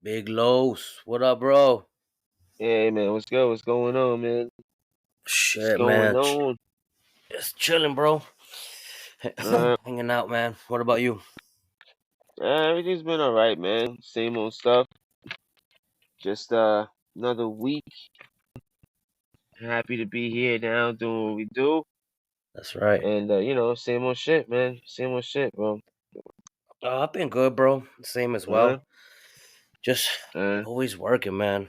Big Los, what up, bro? Hey man, what's good? What's going on, man? What's Shit, going man. on? Just chilling, bro. Uh, Hanging out, man. What about you? Everything's been all right, man. Same old stuff. Just another week. Happy to be here now, doing what we do, That's right. and same old shit, man. Same old shit, bro. I've been good, bro. Same as Uh, well. Just uh, always working, man.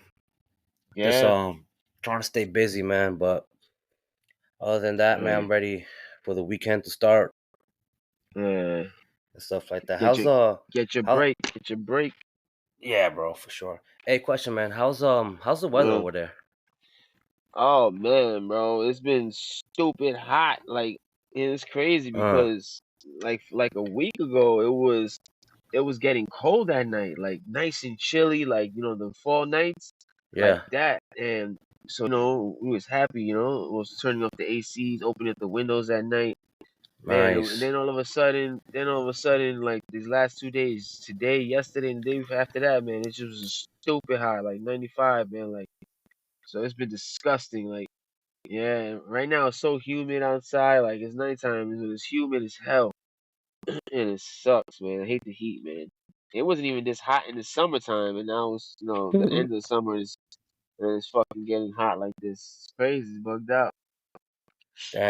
Just yeah, trying to stay busy, man. But other than that, man, uh, I'm ready for the weekend to start uh. and stuff like that. Get How's your get your how? break. Get your break. Yeah, bro, for sure. Hey, question, man. How's the weather Uh, over there? oh man, bro, it's been stupid hot. Like, and it's crazy Uh, because like a week ago, it was getting cold at night, like nice and chilly, like the fall nights, like yeah, that. And so we was happy, was turning off the ACs, opening up the windows at night, man. And nice. then all of a sudden, like these last 2 days, today, yesterday, and the day before after that, man, it just was stupid hot, like 95, man. Like, so it's been disgusting, like. Yeah, right now it's so humid outside. Like it's nighttime, and it's humid as hell, and it sucks, man. I hate the heat, man. It wasn't even this hot in the summertime, and now it's the end of the summer is and it's fucking getting hot like this. It's crazy, it's bugged out.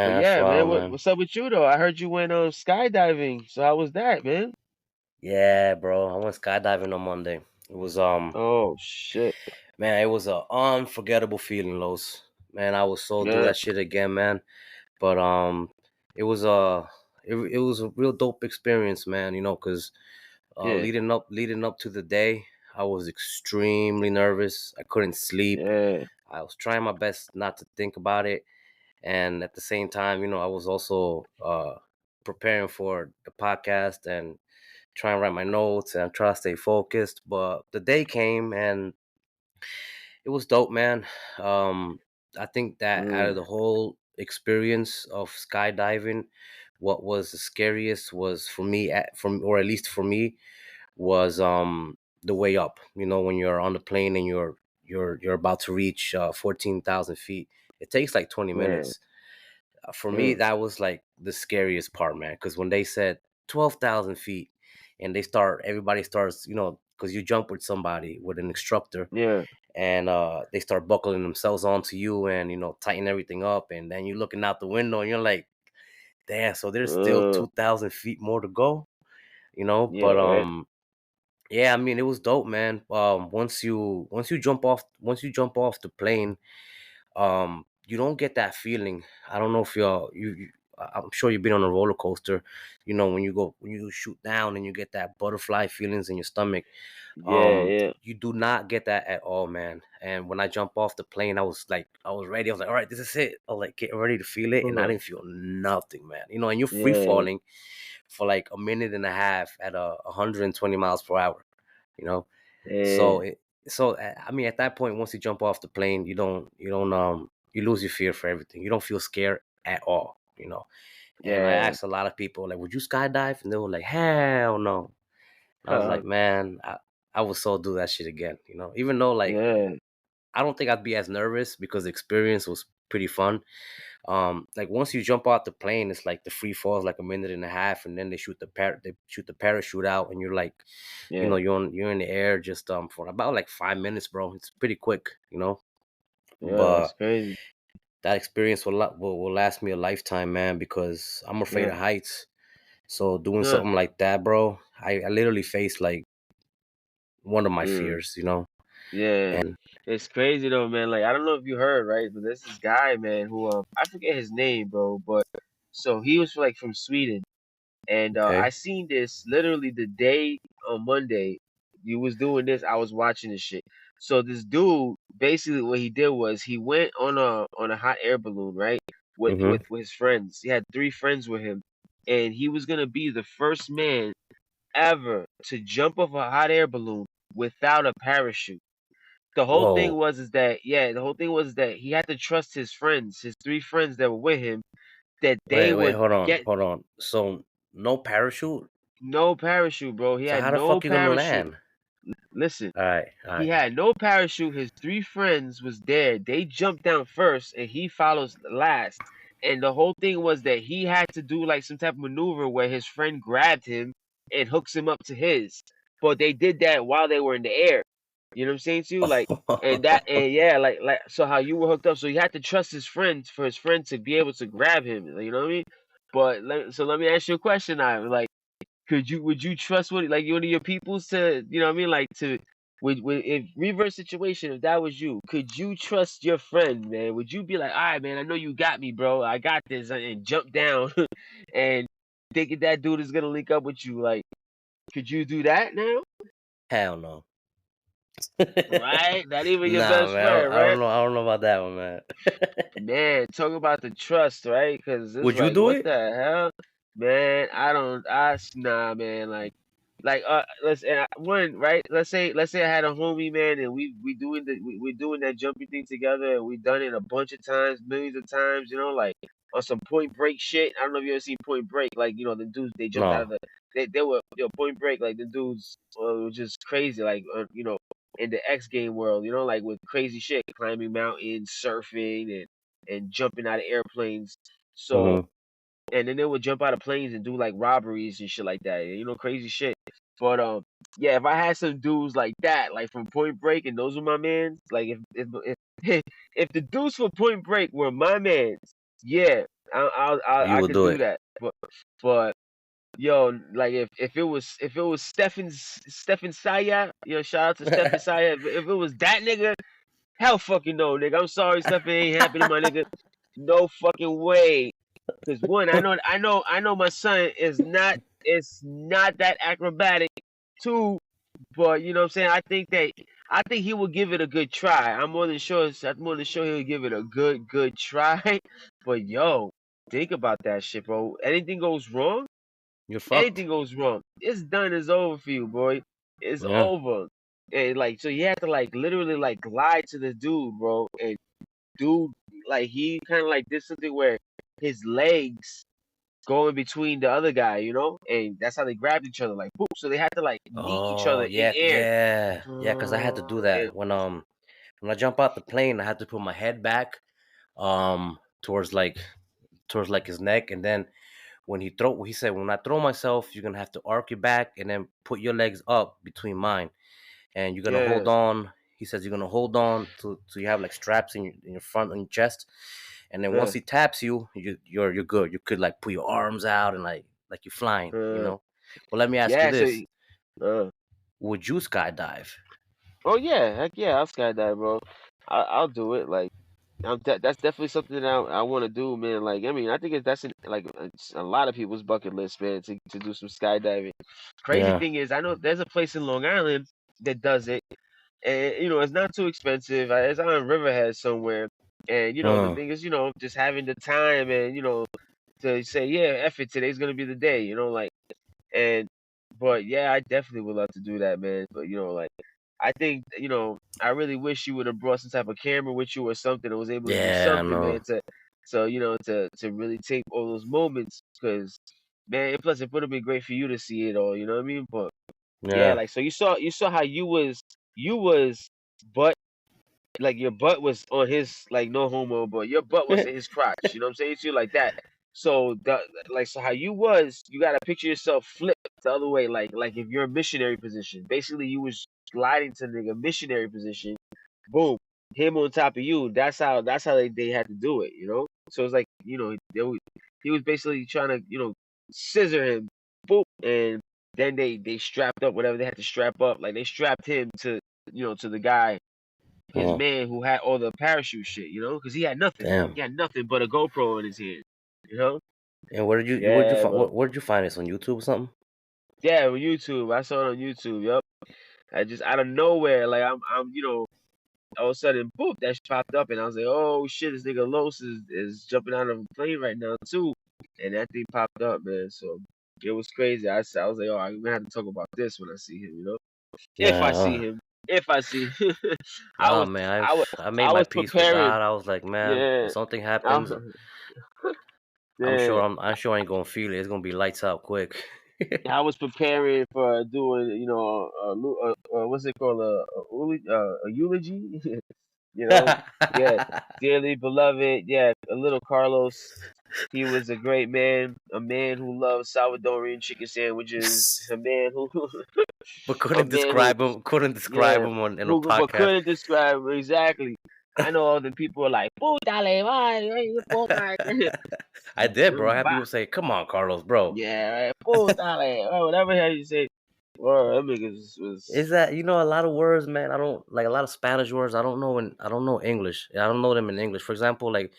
But Damn, that's yeah, man, wild, what, man. what's up with you though? I heard you went skydiving. So how was that, man? Yeah, bro. I went skydiving on Monday. It was Oh shit. man, it was a unforgettable feeling, Los. Man, I would so do Yeah, that shit again, man. But it was it was a real dope experience, man, cuz yeah, leading up to the day, I was extremely nervous. I couldn't sleep. yeah, I was trying my best not to think about it, and at the same time, I was also preparing for the podcast and try and write my notes and try to stay focused. But the day came and it was dope, man. Um, I think that out of mm, the whole experience of skydiving, what was the scariest was for me, or at least for me, was the way up. When you're on the plane and you're about to reach 14,000 feet. It takes like 20 yeah, minutes. For me, mm, that was like the scariest part, man. Because when they said 12,000 feet, and everybody starts, because you jump with somebody, with an instructor, yeah, and they start buckling themselves onto you, and tighten everything up, and then you're looking out the window, and you're like, damn. So there's still uh, 2,000 feet more to go, yeah, But right. yeah, I mean, it was dope, man. Once you jump off the plane, you don't get that feeling. I don't know if I'm sure you've been on a roller coaster, when you shoot down and you get that butterfly feelings in your stomach. Yeah, yeah, You do not get that at all, man. And when I jump off the plane, I was ready. I was like, all right, this is it. I was like getting ready to feel it, and I uh, didn't feel nothing, man. And you're free yeah, falling for like a minute and a half at 120 miles per hour, you know. yeah, So I mean, at that point, once you jump off the plane, you lose your fear for everything. You don't feel scared at all. And I yeah, asked a lot of people, like, would you skydive? And they were like, hell no. And I was huh, like, man, I would so do that shit again. Even though, like, yeah, I don't think I'd be as nervous because the experience was pretty fun. Like, once you jump out the plane, it's like the free fall is like a minute and a half, and then they shoot the parachute out, and you're like, yeah, you're in the air just for about like 5 minutes, bro. It's pretty quick. yeah. That's But crazy. that experience will last me a lifetime, man, because I'm afraid Yeah, of heights. So doing huh, something like that, bro, I literally faced like one of my mm, fears. yeah. And It's crazy though, man. Like I don't know if you heard, right? But there's this guy, man, who I forget his name, bro. But so he was like from Sweden, and I okay. seen this literally the day on Monday. You was doing this, I was watching this shit. So this dude, basically, what he did was he went on a hot air balloon, right? With Mm-hmm. with his friends. He had three friends with him, and he was gonna be the first man ever to jump off a hot air balloon without a parachute. The whole thing Whoa. was is that yeah, the whole thing was that he had to trust his friends, his three friends that were with him, that they Wait, would hold on, get hold on. So no parachute? no parachute, bro. He So had how the no fuck you gonna parachute. land? Listen, All right, all he right. had no parachute. His three friends was there. They jumped down first, and he follows last. And the whole thing was that he had to do like some type of maneuver where his friend grabbed him and hooks him up to his. But they did that while they were in the air. You know what I'm saying to you? Like, and yeah, like so how you were hooked up. So he had to trust his friend for his friend to be able to grab him. You know what I mean? But so let me ask you a question now. Like, would you trust like one of your peoples to, you know what I mean, like to, would if reverse situation, if that was you, could you trust your friend, man? Would you be like, all right, man, I know you got me, bro, I got this, and jump down and thinking that dude is gonna link up with you? Like, could you do that now? Hell no. Right? Not even your Nah, best man. friend, I don't right? know. I don't know about that one, man. Man, talk about the trust, right? Because it's Would you like, do what it? the hell, man? I don't, nah, man. Like, one, right? Let's say I had a homie, man, and we're doing that jumping thing together, and we've done it a bunch of times, millions of times, you know, like on some Point Break shit. I don't know if you ever seen Point Break, like, you know, the dudes they jumped out of No. they were, you know, Point Break, like the dudes were just crazy, like, you know, in the X game world, you know, like with crazy shit, climbing mountains, surfing, and jumping out of airplanes. So, Mm-hmm. and then they would jump out of planes and do like robberies and shit like that. You know, crazy shit. But yeah, if I had some dudes like that, like from Point Break, and those were my mans, like if if the dudes for Point Break were my mans, yeah, You I would could do do it. that. But yo, like if it was Stephen Saya, yo, shout out to Stephen Saya. If it was that nigga, hell fucking no, nigga. I'm sorry, Stephen ain't happening, my nigga. No fucking way. Cause one, I know my son is not that acrobatic. Two, but you know what I'm saying. I think he will give it a good try. I'm more than sure he'll give it a good try. But yo, think about that shit, bro. Anything goes wrong, You're fucked. anything goes wrong, it's done. It's over for you, boy. It's Yeah. over. And like, so you have to like literally like glide to the dude, bro. And dude, like he kind of like did something where his legs go in between the other guy, you know, and that's how they grabbed each other, like boop. So they had to like meet each Oh other in yeah, air. yeah, yeah. Cause I had to do And that when I jump out the plane. I had to put my head back, towards like his neck, and then he said when I throw myself, you're gonna have to arc your back and then put your legs up between mine, and you're gonna hold yeah, on. He says you're gonna hold on to you have like straps in your front on your chest, and then once yeah, he taps you, you're good. You could like put your arms out and like you're flying, you uh, know. But let me ask you yeah. this: Uh, would you skydive? oh yeah, heck yeah, I'll skydive, bro. I'll do it. Like, that's definitely something that I want to do, man. Like, I mean, I think that's it's a lot of people's bucket list, man, to do some skydiving. Crazy Yeah. thing is, I know there's a place in Long Island that does it, and you know, it's not too expensive. It's on Riverhead somewhere, and you know, the Uh, thing is, you know, just having the time and you know to say, yeah, F it, today's gonna be the day, you know, like, and but yeah, I definitely would love to do that, man. But you know, like, I think, you know, I really wish you would have brought some type of camera with you or something, that was able to do yeah, I something, man, know. to so you know to really take all those moments, because man, plus it would have been great for you to see it all, you know what I mean? But yeah, Yeah. like, so you saw how you was butt, like your butt was on his, like, no homo, but your butt was in his crotch. You know what I'm saying to you, like that. So so how you gotta picture yourself flipped the other way, like if you're a missionary position. Basically, you was gliding to the missionary position. Boom, him on top of you. That's how they had to do it. You know. So it's like, you know, he was basically trying to, you know, scissor him. Boom, and then they strapped up whatever they had to strap up. Like, they strapped him to, you know, to the guy, his Oh, man, who had all the parachute shit, you know, because he had nothing. damn. He had nothing but a GoPro in his hand, you know. And where'd you Yeah, find bro. where'd you find this on YouTube or something? Yeah, on YouTube. I saw it on YouTube. Yup. I just out of nowhere, like, you know, all of a sudden, boop, that shit popped up, and I was like, oh shit, this nigga Los is jumping out of a plane right now too, and that thing popped up, man. So it was crazy. I was like, oh, I'm gonna have to talk about this when I see him, you know, if I see Yeah. him, if I see, I Nah, was, man, I was, I made I my was peace with preparing. God. I was like, man, Yeah, if something I, happens, yeah. I'm sure I ain't gonna feel it. It's gonna be lights out quick. I was preparing for doing, what's it called, a eulogy, you know, yeah, dearly beloved, yeah, a little Carlos. He was a great man, a man who loved Salvadorian chicken sandwiches, a man who, But a man who, couldn't describe yeah, him on in a who but podcast. couldn't describe exactly. I know all the people are like, "Putale, man, puta." I did, bro. I had people say, "Come on, Carlos, bro." Yeah, right. Putale, whatever the hell you say. Well, them niggas Is was, that a lot of words, man? I don't like a lot of Spanish words. I don't know English. I don't know them in English. For example, like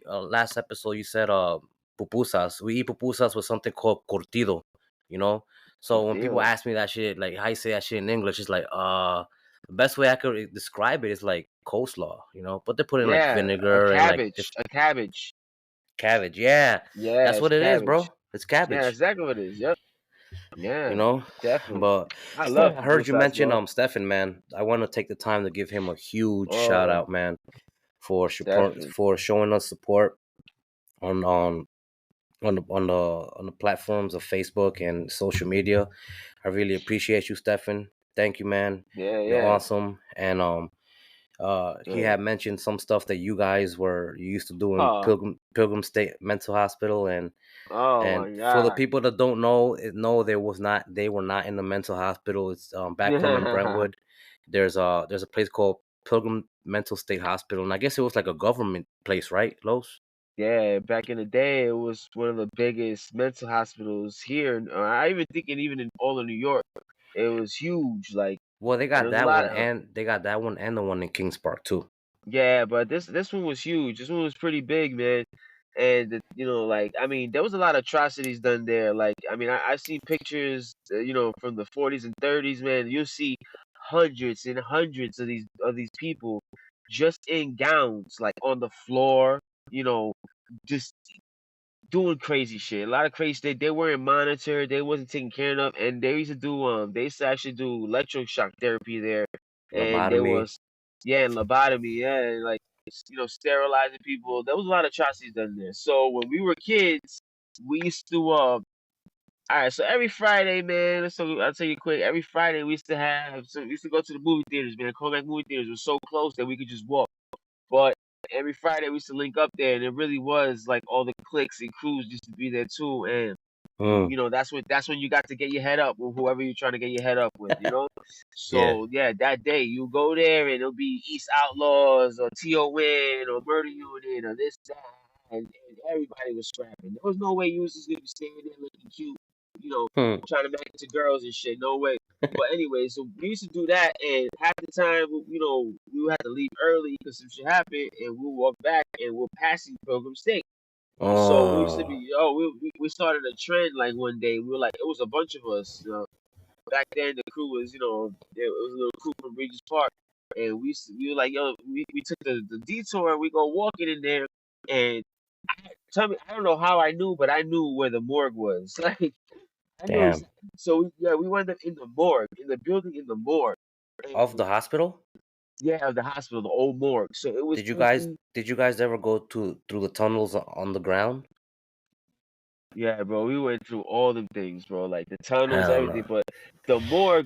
last episode, you said pupusas. We eat pupusas with something called curtido. You know, so when people damn. ask me that shit, like how you say that shit in English, it's like the best way I could describe it is like coleslaw. You know, but they put in like Yeah, a vinegar and like cabbage, a cabbage. cabbage. Yeah, Yeah, that's it's what it is, cabbage. bro. It's Yeah, that's cabbage. exactly what it is. Yep. You Yeah, know, definitely. but I love I heard you pupusas, mention bro. Stefan, man. I want to take the time to give him a huge shout Oh, out, man, for definitely. showing us support on on the platforms of Facebook and social media. I really appreciate you, Stefan. Thank you, man. Yeah, You're yeah. awesome. And he Uh, had mentioned some stuff that you used to do in huh. Pilgrim State Mental Hospital. Oh And my for the God. people that don't know, they were not in the mental hospital. It's back home in Brentwood. There's a place called Pilgrim Mental State Hospital, and I guess it was like a government place, right, Los? Yeah, back in the day, it was one of the biggest mental hospitals here. I even think even in all of New York, it was huge. Like, Well, they and got there was a that lot one, of, and the one in Kings Park too. yeah, but this one was huge. This one was pretty big, man. And like, I mean, there was a lot of atrocities done there. Like, I mean, I seen pictures, from the 40s and 30s, man. You'll see hundreds and hundreds of these people just in gowns, like on the floor, you know, just doing crazy shit. A lot of crazy shit. They weren't monitored. They wasn't taken care of, and they used to actually do electroshock therapy there, and there Lobotomy. was, yeah, and lobotomy, yeah, and like, sterilizing people. There was a lot of atrocities done there. So when we were kids, we used to all right, so every Friday, man. So I'll tell you quick. Every Friday, we used to go to the movie theaters, man. Comeback movie theaters was so close that we could just walk. But every Friday we used to link up there, and it really was like all the cliques and crews used to be there too. And Mm. that's when you got to get your head up with whoever you're trying to get your head up with, you know. Yeah. So yeah, that day you go there and it'll be East Outlaws or TON or Murder Unit or this that, and everybody was scrapping. There was no way you was just gonna be standing there looking cute, you know, Hmm. trying to match to girls and shit. No way. But anyway, so we used to do that, and half the time, we would have to leave early because some shit happened, and we'll walk back, and we're passing Pilgrim State. So we used to Oh, be, we started a trend like one day. We were like, it was a bunch of us. Back then, the crew was, it was a little crew from Regis Park, and we were like, yo, we took the detour, and we go walking in there, and tell me, I don't know how I knew, but I knew where the morgue was. Like, I knew damn. exactly. So yeah, we wound up in the morgue, in the building in the morgue, Of and the hospital? yeah, the hospital, the old morgue. So it was. Did you guys ever go to through the tunnels on the ground? Yeah, bro, we went through all them things, bro, like the tunnels, Hell no. everything. But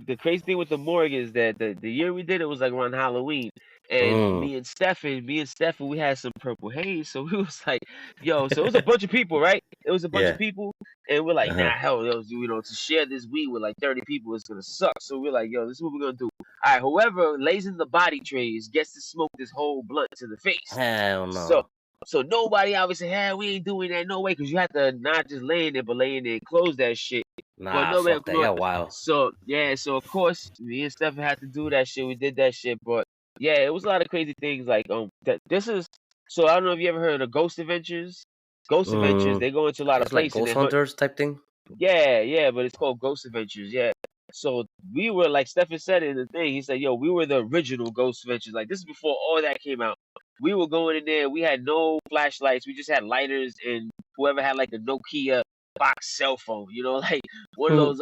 the crazy thing with the morgue is that the year we did it was like around Halloween, and Mm. Me and Stefan, we had some purple haze, so we was like, yo, so it was a bunch of people, right? It was a bunch of Yeah. people, and we're like, nah, Uh-huh. hell, to share this weed with like 30 people is gonna suck. So we're like, yo, this is what we're gonna do. All right, whoever lays in the body trays gets to smoke this whole blunt to the face. Hell So no. so nobody obviously, hey, we ain't doing that, no way, because you have to not just lay in there, but lay in there and close that shit. But Nah, nobody, fuck that. Yeah, wow. so yeah, so of course me and Stefan had to do that shit. We did that shit, but yeah, it was a lot of crazy things. Like that, this is so I don't know if you ever heard of Ghost Adventures. Ghost Adventures, Mm. they go into a lot of It's like places and Ghost they hunt. Hunters type thing. Yeah, yeah, but it's called Ghost Adventures. Yeah. So we were like Stefan said in the thing. He said, "Yo, we were the original Ghost Adventures. Like this is before all that came out. We were going in there. We had no flashlights. We just had lighters and whoever had like a Nokia box cell phone. You know, like one of Mm. those.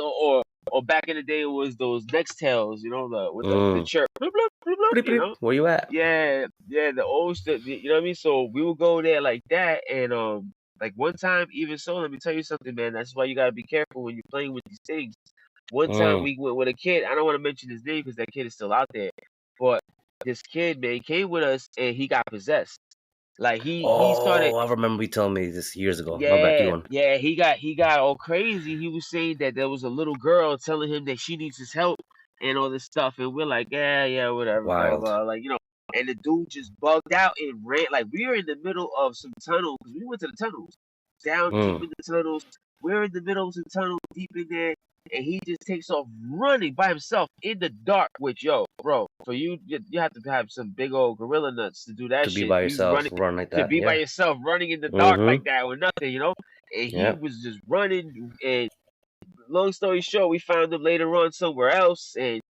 Or back in the day, it was those Nextels. You know, the with the Mm. chirp. Bloop, bloop, bloop, bloop, Bleep, you bleep. know. Where you at? Yeah, yeah, the old stuff. You know what I mean? So we would go there like that, and Like one time, even so, let me tell you something, man. That's why you gotta be careful when you're playing with these things. One time Mm. we went with a kid. I don't want to mention his name because that kid is still out there. But this kid, man, came with us and he got possessed. Like he started. Oh, I remember you telling me this years ago. My bad, keep Yeah, going. yeah, he got all crazy. He was saying that there was a little girl telling him that she needs his help and all this stuff, and we're like, yeah, yeah, whatever, blah Wild. blah, like And the dude just bugged out and ran. Like we were in the middle of some tunnel because we went to the tunnels, down deep Mm. in the tunnels. We're in the middle of some tunnel, deep in there, and he just takes off running by himself in the dark. Which, yo, bro, for you have to have some big old gorilla nuts to do that To be shit. by You yourself, running run like to that. be by Yeah. yourself, running in the dark like Mm-hmm. that with nothing. And he Yeah. was just running. And long story short, we found him later on somewhere else. And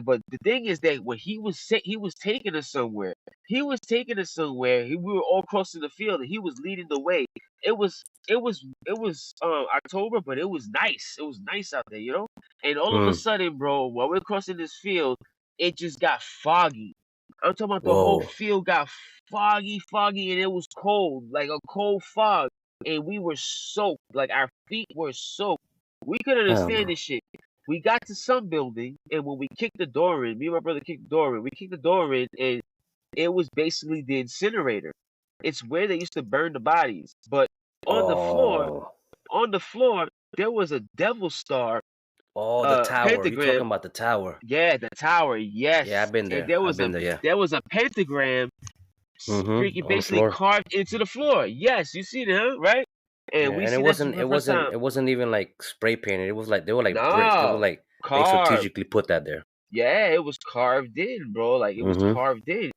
but the thing is that when he was taking us somewhere. He was taking us somewhere. We were all crossing the field, and he was leading the way. It was October, but it was nice. It was nice out there. And all of a Mm. sudden, bro, while we're crossing this field, it just got foggy. I'm talking about the whole Whoa. field got foggy, and it was cold, like a cold fog. And we were soaked, like our feet were soaked. We couldn't Hell understand no. this shit. We got to some building, and when we kicked the door in, me and my brother kicked the door in. We kicked the door in, and it was basically the incinerator. It's where they used to burn the bodies. But on the floor, Oh. on the floor, there was a devil star, Oh, the tower. You pentagram. talking about the tower? Yeah, the tower. Yeah, Yes, I've been and there. I've been there. Yeah. there was a pentagram, Mm-hmm. freaking On the basically floor. carved into the floor. Yes, you see that, huh? Right? And Yeah, we and it see that wasn't. for It the first wasn't. time. It wasn't even like spray painted. It was like they were like bricks. They were No, like they carved. strategically put that there. Yeah, it was carved in, bro. Like it was Mm-hmm. carved in,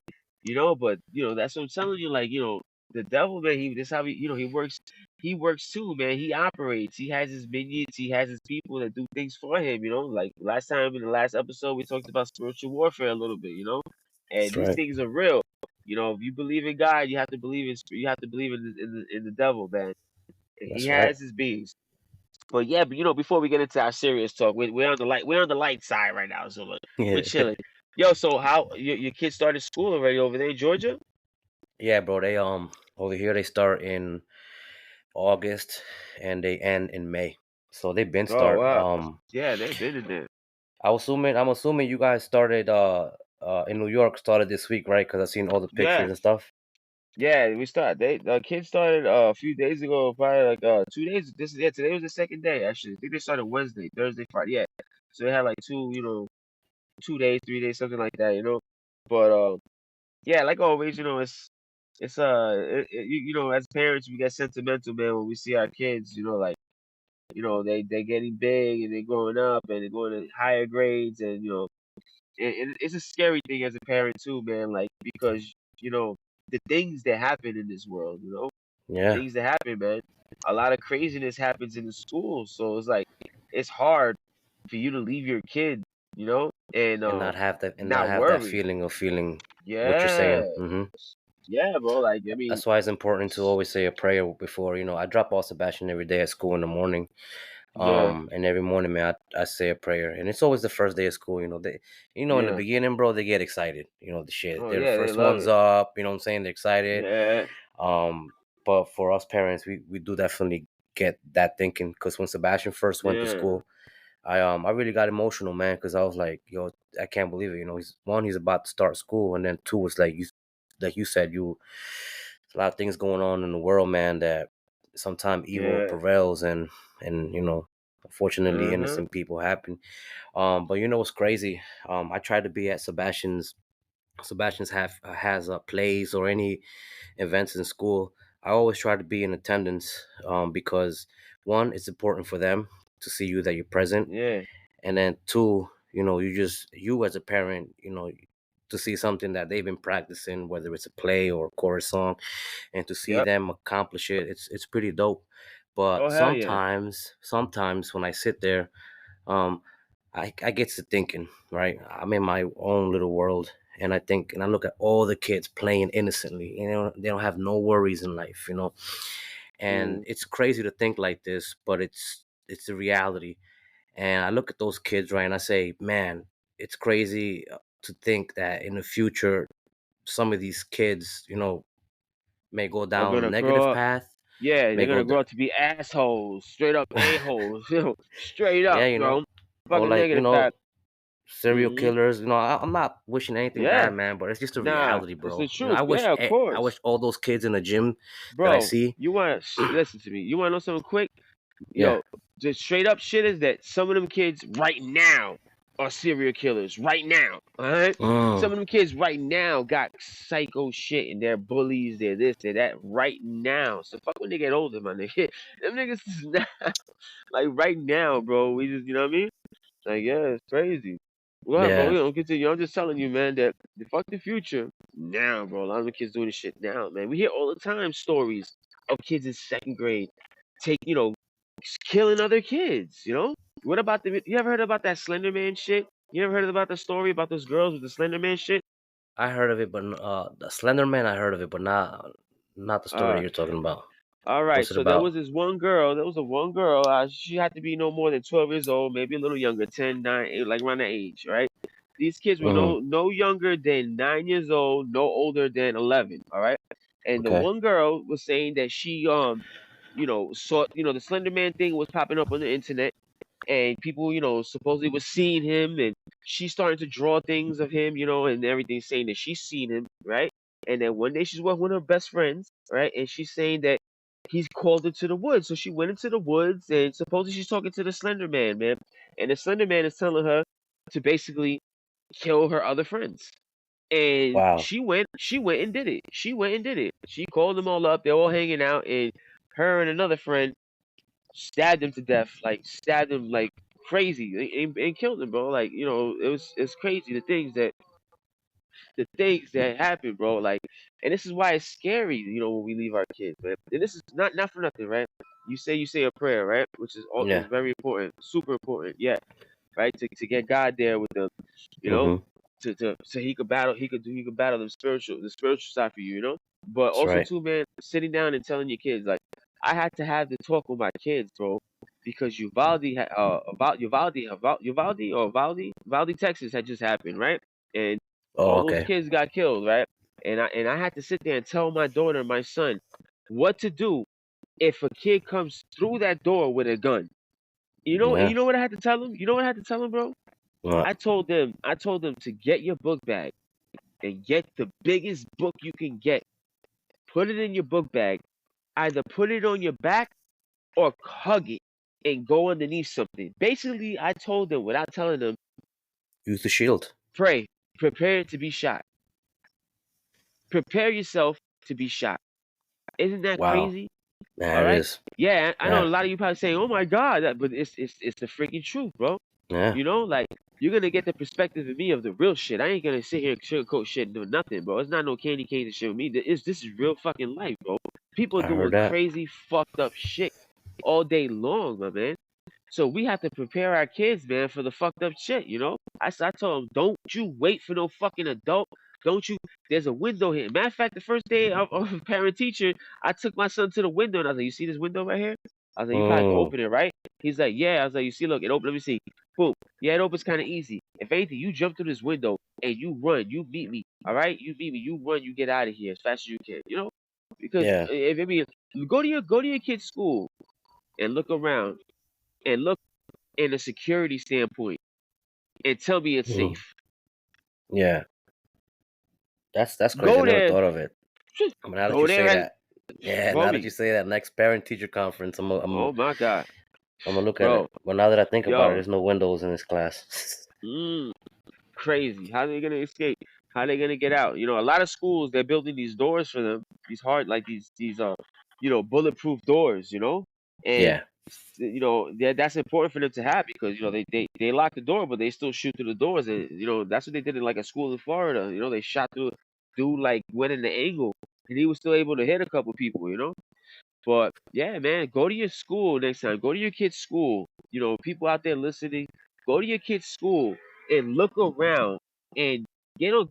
But that's what I'm telling you. Like the devil, man. This how he works. He works too, man. He operates. He has his minions. He has his people that do things for him. Like last time in the last episode, we talked about spiritual warfare a little bit. And That's these right. things are real. If you believe in God, you have to believe you have to believe in the devil, man. And he That's right. has his beings. But yeah, but before we get into our serious talk, we're on the light side right now, so we're Yeah. chilling. Yo, so how your kids started school already over there in Georgia? Yeah, bro. They over here they start in August and they end in May. So they've been Oh start. wow, yeah, they've been in there. I'm assuming you guys started in New York started this week, right? Because I've seen all the pictures Yeah, and stuff. yeah, we start. The kids started a few days ago, probably like 2 days. Today was the second day actually. I think they started Wednesday, Thursday, Friday. Yeah, so they had like 2 days, 3 days, something like that. But yeah, like always, it's as parents we get sentimental, man, when we see our kids, like they getting big and they're growing up and they're going to higher grades, and and it's a scary thing as a parent too, man, like because the things that happen in this world, the Yeah, things that happen, man, a lot of craziness happens in the schools, so it's like it's hard for you to leave your kid, and not not have that worry. feeling of feeling what you're Yeah, saying. yeah, bro. Like I mean, That's why it's important to always say a prayer before. I drop off Sebastian every day at school in the morning. yeah, And every morning, man, I say a prayer, and it's always the first day of school. In the yeah. beginning, bro, they get excited. The shit. Oh They're the yeah, they first love ones it. up. You know what I'm saying? They're excited. Yeah, But for us parents, we do definitely get that thinking because when Sebastian first went to yeah, school, I really got emotional, man, because I was like, yo, I can't believe it. He's about to start school, and then two was like you said, a lot of things going on in the world, man, that sometimes evil yeah. prevails, and unfortunately, Uh-huh. innocent people happen. But what's crazy? I tried to be at Sebastian's has plays or any events in school. I always try to be in attendance because one, it's important for them to see you that you're present, Yeah. and then two, you as a parent, to see something that they've been practicing, whether it's a play or a chorus song, and to see Yep. them accomplish it, it's pretty dope. But Oh hell yeah. sometimes when I sit there, um, I get to thinking, right? I'm in my own little world, and I think, and I look at all the kids playing innocently. They don't have no worries in life, and Mm. it's crazy to think like this, but it's the reality. And I look at those kids, right, and I say, man, it's crazy to think that in the future, some of these kids, may go Are down a gonna grow negative up. path, Yeah, they're Make gonna all the grow up to be assholes, straight up a-holes, straight yeah, up, bro. or Fucking like negative that. serial Hmm. killers. I'm not wishing anything Yeah, bad, man, but it's just a nah, reality, it's bro. the truth. Yeah, of I course, wish all those kids in the gym that I bro. see, You want to listen to me? You want to know something quick? yeah, Yo, just straight up shit is that some of them kids right now are serial killers. Right now, all right. mm, Some of them kids right now got psycho shit and they're bullies. They're this, they're that. Right now. So fuck when they get older, my nigga. Them niggas is now, like right now, bro. We just, you know what I mean? Like, yeah, it's crazy. Well, bro, yeah. we don't continue. I'm just telling you, man, that the fuck the future now, bro. A lot of the kids doing this shit now, man. We hear all the time stories of kids in second grade killing other kids. What about you ever heard about that Slender Man shit? You ever heard about the story about those girls with the Slender Man shit? I heard of it, but the Slender Man, I heard of it, but not the story that Uh, you're talking about. all right. What's it So there was about? this one girl. There was a one girl. She had to be no more than 12 years old, maybe a little younger, 10, 9, 8, like around that age, right? These kids were Mm-hmm. no younger than 9 years old, no older than 11. All right. And the Okay. one girl was saying that she saw the Slender Man thing was popping up on the internet, and people, supposedly was seeing him, and she's starting to draw things of him, and everything, saying that she's seen him, right? And then one day she's with one of her best friends, right? And she's saying that he's called her to the woods. So she went into the woods, and supposedly she's talking to the Slender Man, man. And the Slender Man is telling her to basically kill her other friends. And Wow. she went and did it. She went and did it. She called them all up. They're all hanging out, and her and another friend stabbed him to death, like stabbed him like crazy, and killed him, bro. Like, it's crazy the things that happen, bro. Like, and this is why it's scary, when we leave our kids, man. And this is not for nothing, right? You say a prayer, right? Which is Yeah. very important, super important, yeah, right? To get God there with them, you know, Mm-hmm. to so he could battle the spiritual side for you, But That's also right. too, man, sitting down and telling your kids, like, I had to have the talk with my kids, bro, because Uvalde, Texas had just happened, right? And Oh, all those okay. kids got killed, right? And I had to sit there and tell my daughter, my son, what to do if a kid comes through that door with a gun. And Yeah. you know what I had to tell him? You know what I had to tell him, bro? What? I told them to get your book bag and get the biggest book you can get. Put it in your book bag. Either put it on your back or hug it and go underneath something. Basically, I told them without telling them, Use the shield. pray, prepare to be shot. Prepare yourself to be shot. Isn't that Wow. crazy? Yeah, All it right. is. Yeah, I know a Yeah. lot of you probably saying, "Oh my God," but it's the freaking truth, bro. Yeah. Like, you're gonna get the perspective of me of the real shit. I ain't gonna sit here and sugarcoat shit and do nothing, bro. It's not no candy canes and shit with me. This is real fucking life, bro. People I heard doing that. crazy, fucked up shit all day long, my man. So we have to prepare our kids, man, for the fucked up shit. I told them, don't you wait for no fucking adult. Don't you? There's a window here. Matter of fact, the first day of parent teacher, I took my son to the window and I was like, you see this window right here? I was like, you probably can Mm. open it, right? He's like, yeah. I was like, you see, look, it open. Let me see. Boom. Yeah, it opens kind of easy. If anything, you jump through this window and you run. You meet me. All right? You meet me. You run. You get out of here as fast as you can. Because Yeah. if I mean, go to your kid's school and look around and look in a security standpoint and tell me it's Mm. safe. Yeah. That's crazy. I Go never there. thought of it. But now that Go you there say and that, yeah, for now that you me. say that, next parent teacher conference, Oh my God, I'm gonna look at bro. it. But now that I think about it, Yo. there's no windows in this class. Mm, crazy. How they gonna escape? How they gonna get out? A lot of schools, they're building these doors for them. These hard, like these bulletproof doors. And Yeah. that's important for them to have, because they lock the door, but they still shoot through the doors, and that's what they did in like a school in Florida. They shot through. Dude, like, went in the angle, and he was still able to hit a couple people. But yeah, man, go to your school next time. Go to your kid's school. People out there listening, go to your kid's school and look around and get on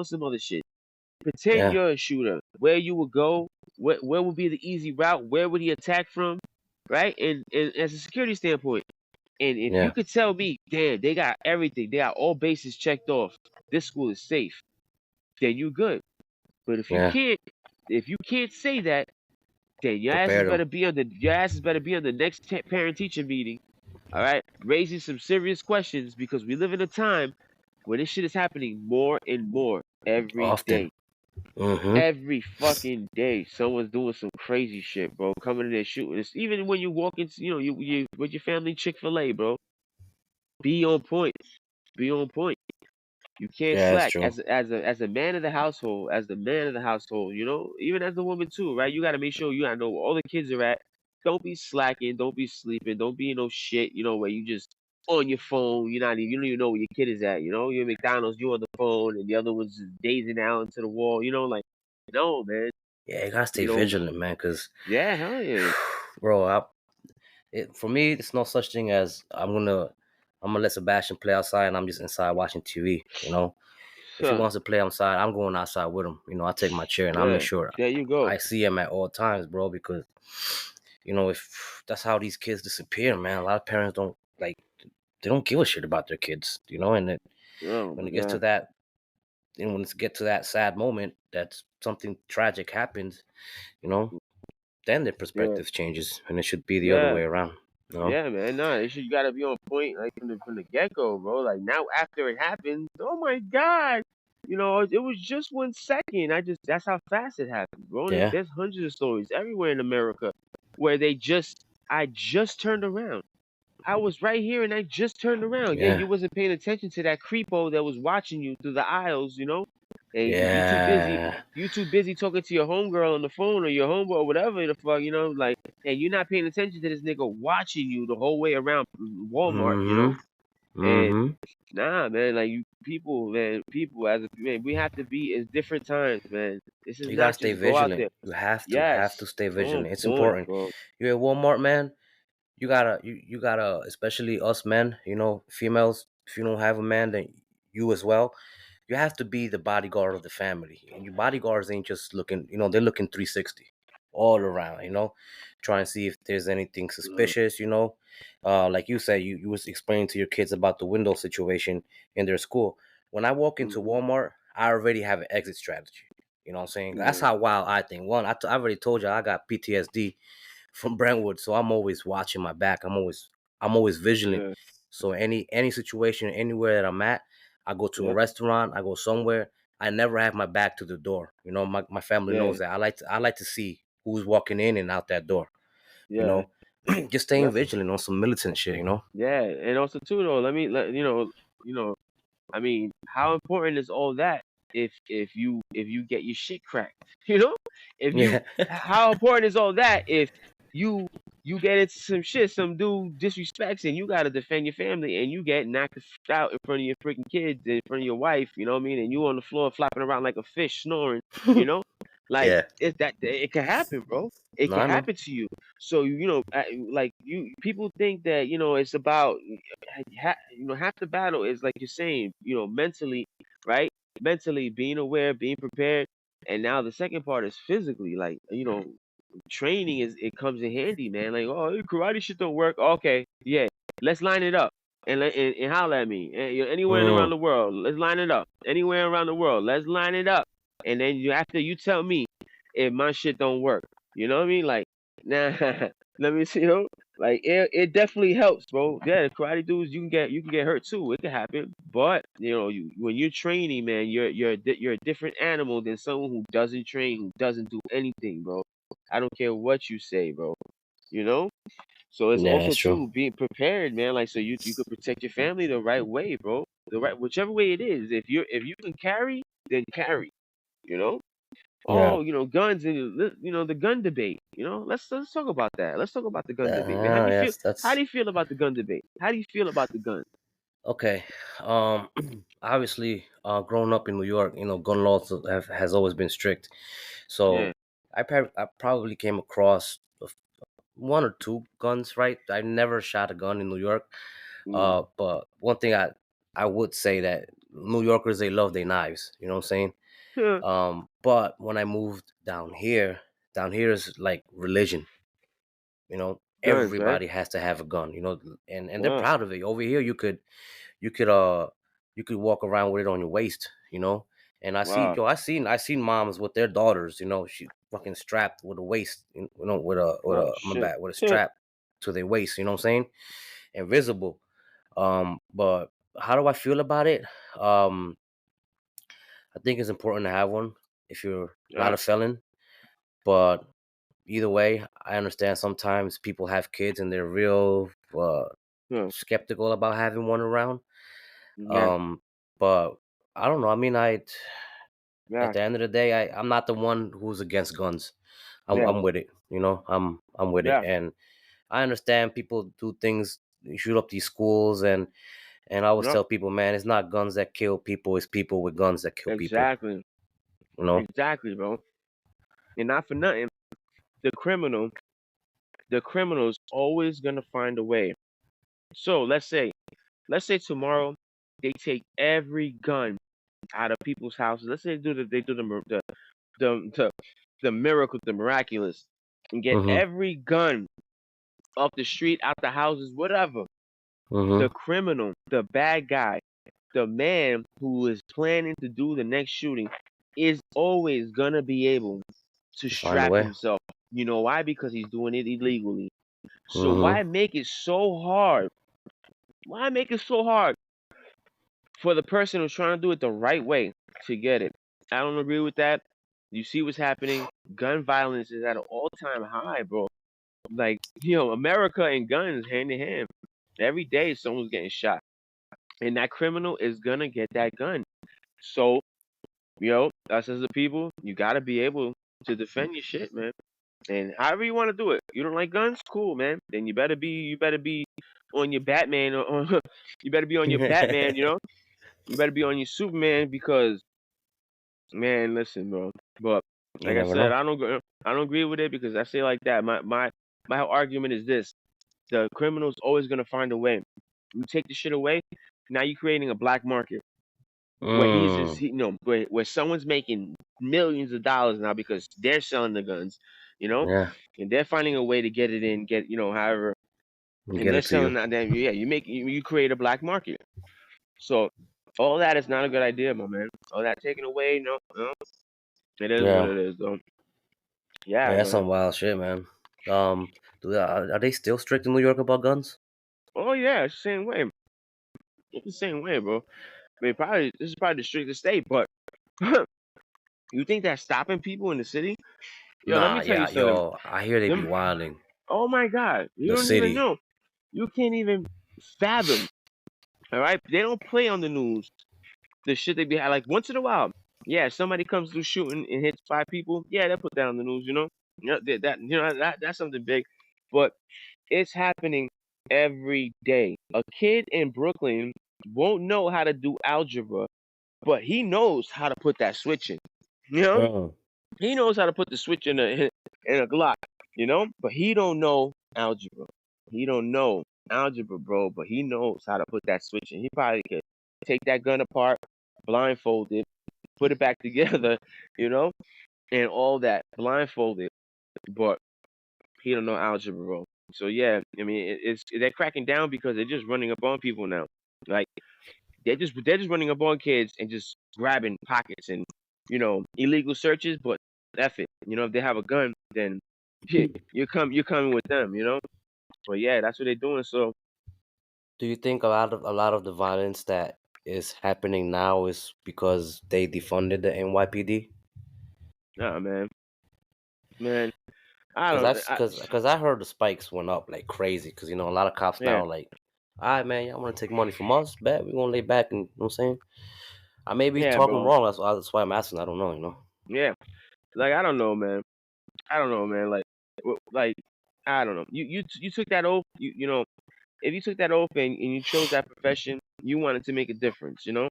some other shit. Pretend Yeah. you're a shooter. Where you would go, where would be the easy route? Where would he attack from? Right? And as a security standpoint. And if you Yeah. could tell me, damn, they got everything, they got all bases checked off, this school is safe, then you're good. But if you Yeah. can't say that, then Prepare them. your asses better be on the next parent teacher meeting. All right, raising some serious questions because we live in a time where this shit is happening more and more every Often. day. Mm-hmm. Every fucking day, someone's doing some crazy shit, bro. Coming in there shooting. It's, even when you walk into, you with your family Chick-fil-A, bro. Be on point. Be on point. You can't Yeah, that's slack true. as a man of the household, as the man of the household. Even as the woman too, right? You got to make sure you gotta know where all the kids are at. Don't be slacking. Don't be sleeping. Don't be in no shit. Where you just on your phone. You don't even know where your kid is at. You're at McDonald's. You on the phone, and the other one's just dazing out into the wall. Like no, man. Yeah, you gotta stay You know, vigilant, man. Cause, yeah, hell yeah. bro, for me, it's no such thing as I'm gonna let Sebastian play outside and I'm just inside watching TV. If he Huh, wants to play outside, I'm going outside with him. I take my chair and I make yeah, sure there you go. I see him at all times, bro. Because if that's how these kids disappear, man. A lot of parents don't like they don't give a shit about their kids, and Oh when my it gets to god. that, and when it gets to that sad moment that something tragic happens, you know, then the Yeah, perspective changes, and it should be the other yeah. way around. You know? Yeah, man. Nah, you gotta be on point like from the get go, bro. Like now after it happened, oh my god, it was just 1 second. That's how fast it happened, bro. There's, Yeah, there's hundreds of stories everywhere in America where I just turned around. I was right here and I just turned around. Yeah, yeah, you wasn't paying attention to that creepo that was watching you through the aisles. And you too busy. yeah. You too busy talking to your homegirl on the phone or your homeboy or whatever the fuck. Like, and you're not paying attention to this nigga watching you the whole way around Walmart. Mm-hmm. And Mm-hmm. nah, man, like you people, man, people as a man, we have to be in different times, man. This is You gotta not stay just go out vigilant. there. You have to Yes, stay on vigilant. It's point, important. bro. You're at Walmart, man. You gotta, especially us men. Females. If you don't have a man, then you as well. You have to be the bodyguard of the family. And your bodyguards ain't just looking, they're looking 360 all around, trying to see if there's anything Uh, suspicious, like you said, you was explaining to your kids about the window situation in their school. When I walk into mm-hmm. Walmart, I already have an exit strategy. You know what I'm saying? That's Yeah, how wild I think. One, I already told you I got PTSD from Brentwood, so I'm always watching my back. I'm always vigilant. yeah, So any situation, anywhere that I'm at, I go to a yeah, restaurant, I go somewhere. I never have my back to the door. My family yeah, knows that. I like to see who's walking in and out that door. You yeah. know, just staying Yep. vigilant on some militant shit. Yeah, and also too though, let I mean, how important is all that if you get your shit cracked? You know? If you Yeah. How important is all that if you you get into some shit, some dude disrespects and you gotta defend your family and you get knocked the out in front of your freaking kids, in front of your wife, you know what I mean? And you on the floor flapping around like a fish snoring, you know? Like Yeah. it can happen, bro. It No, can I know. happen to you. So like you people think that it's about half the battle is like you're saying, mentally, right? Mentally being aware, being prepared, and now the second part is physically, like training it comes in handy, man. Like, oh, karate shit don't work. Okay, yeah, let's line it up and holler at me. Anywhere around Mm, the world, let's line it up. Anywhere around the world, let's line it up. And then after you tell me if my shit don't work, you know what I mean? Like, nah, let me see, like it definitely helps, bro. Yeah, the karate dudes, you can get hurt too. It can happen, but when you're training, man, you're a different animal than someone who doesn't train, who doesn't do anything, bro. I don't care what you say, bro. You know. So it's yeah, also that's true. too being prepared, man. Like so you could protect your family the right way, bro. The right whichever way it is. If you can carry, then carry. You know. Yeah. Oh, guns and the gun debate. Let's talk about that. Let's talk about the gun debate, man. How do you feel? Yes, How that's do you feel about the gun debate? How do you feel about the gun? okay. Obviously, growing up in New York, gun laws has always been strict. Yeah. So I probably came across one or two guns. Right, I never shot a gun in New York. Mm. But one thing I would say that New Yorkers, they love their knives. You know what I'm saying? But when I moved down here is like religion. Guns, right? Everybody has to have a gun. And they're Yeah. proud of it. Over here, you could you could walk around with it on your waist. And Wow. I seen moms with their daughters, she fucking strapped with a waist, Oh my shit. bad, with a strap to their waist, you know what I'm saying? Invisible. But how do I feel about it? Um, I think it's important to have one if you're not Alright. a felon. But either way, I understand sometimes people have kids and they're real Yeah. skeptical about having one around. Yeah. Um, but I don't know. I mean, at Yeah. the end of the day, I'm not the one who's against guns. Yeah. I'm with it. I'm with it, Yeah. and I understand people do things, shoot up these schools, and I always Yep. tell people, man, it's not guns that kill people, it's people with guns that kill people. Exactly. You know? Exactly, bro. And not for nothing, the criminal, the criminal's always gonna find a way. So let's say tomorrow they take every gun out of people's houses. Let's say the the miracle, the miraculous, and get Mm-hmm. every gun off the street, out the houses, whatever. The Mm-hmm. criminal, the bad guy, the man who is planning to do the next shooting is always gonna be able to To find a strap way. himself. You know why? Because he's doing it illegally. So Mm-hmm. why make it so hard? Why make it so hard for the person who's trying to do it the right way to get it? I don't agree with that. You see what's happening. Gun violence is at an all-time high, bro. Like, America and guns hand in hand. Every day someone's getting shot. And that criminal is gonna get that gun. So, us as the people, you gotta be able to defend your shit, man. And however you want to do it. You don't like guns? Cool, man. Then you better be on your Batman or you better be on your Batman, You better be on your Superman because man, listen, bro. But You like I never said, know. I don't agree with it because I say like that. My argument is this: the criminal's always gonna find a way. You take the shit away, now you're creating a black market where he's just, Mm. where someone's making millions of dollars now because they're selling the guns, you know, Yeah, and they're finding a way to get it in, however, and and get they're it to selling you. that. Then yeah, you create a black market. So all that is not a good idea, my man. All that taken away, no, no, it is what Yeah, it is, though. yeah, Yeah, that's man. some wild shit, man. Are they still strict in New York about guns? Oh yeah, it's the same way. It's the same way, bro. I mean, probably this is probably the strictest state, but you think that's stopping people in the city? Yo, let Nah, me tell you yeah, something. yo, I hear they be Them, wilding oh my God, you the don't even city. know. You can't even fathom. All right, they don't play on the news. The shit they be like once in a while. Yeah, somebody comes through shooting and hits 5 people. Yeah, they'll put that on the news. That's something big. But it's happening every day. A kid in Brooklyn won't know how to do algebra, but he knows how to put that switch in. You know, Mm. he knows how to put the switch in a Glock. But he don't know algebra. He don't know algebra, bro. But he knows how to put that switch in. He probably could take that gun apart, blindfold it, put it back together, you know, and all that blindfolded. But he don't know algebra, bro. So yeah, I mean, they're cracking down because they're just running up on people now. Like they're just running up on kids and just grabbing pockets and illegal searches. But F it, if they have a gun, then you're coming with them, But yeah, that's what they're doing. So Do you think a lot of the violence that is happening now is because they defunded the NYPD? nah, man, I Cause don't. that's cause I heard the spikes went up like crazy. Cause a lot of cops Yeah, now like, all right, man, y'all want to take money from us? Bet we gonna lay back and you know what I'm saying. I may be yeah, talking bro. wrong. That's why I'm asking. I don't know. Yeah, like I don't know, man. I don't know, man. Like I don't know. You took that oath. If you took that oath and you chose that profession, you wanted to make a difference. You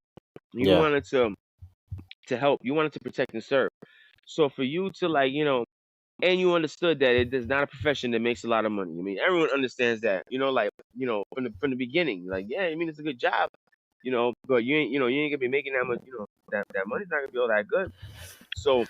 Yeah. wanted to help. You wanted to protect and serve. So for you to and you understood that it is not a profession that makes a lot of money. I mean, everyone understands that. From the beginning, like yeah, I mean it's a good job. But you ain't gonna be making that much. That money's not gonna be all that good. So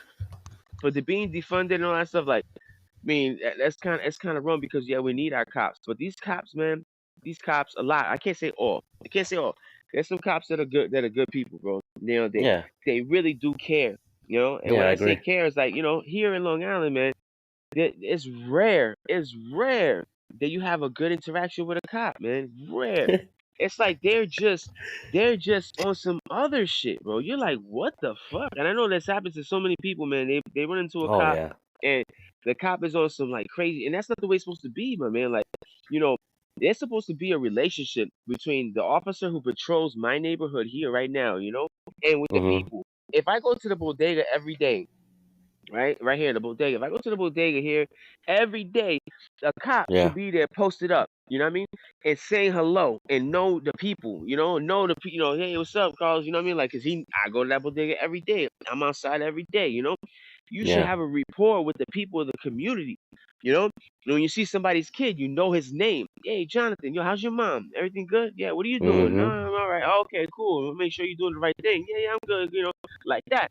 for the being defunded and all that stuff, like I mean, that's kind of wrong because yeah, we need our cops, but these cops, man, these cops, a lot. I can't say all. I can't say all. There's some cops that are good people, bro. You know, Yeah. they really do care. You know, and when Yeah, I I say agree. care, it's like, here in Long Island, man, it's rare. It's rare that you have a good interaction with a cop, man. Rare. It's like they're just on some other shit, bro. You're like, what the fuck? And I know this happens to so many people, man. They run into a Oh cop yeah. and the cop is on some like crazy, and that's not the way it's supposed to be, my man. Like, you know, there's supposed to be a relationship between the officer who patrols my neighborhood here right now, and with the Mhm. people. If I go to the bodega every day, right here, the bodega. If I go to the bodega here every day, a cop should Yeah. be there posted up. You know what I mean? And saying hello and know the people. Hey, what's up, Carlos? You know what I mean? Like, I go to that bodega every day. I'm outside every day. You should Yeah. have a rapport with the people of the community. You know, when you see somebody's kid, you know his name. Hey, Jonathan, how's your mom? Everything good? Yeah, what are you doing? No, Mhm. I'm all right. Okay, cool. Make sure you're doing the right thing. Yeah, yeah, I'm good. Like that.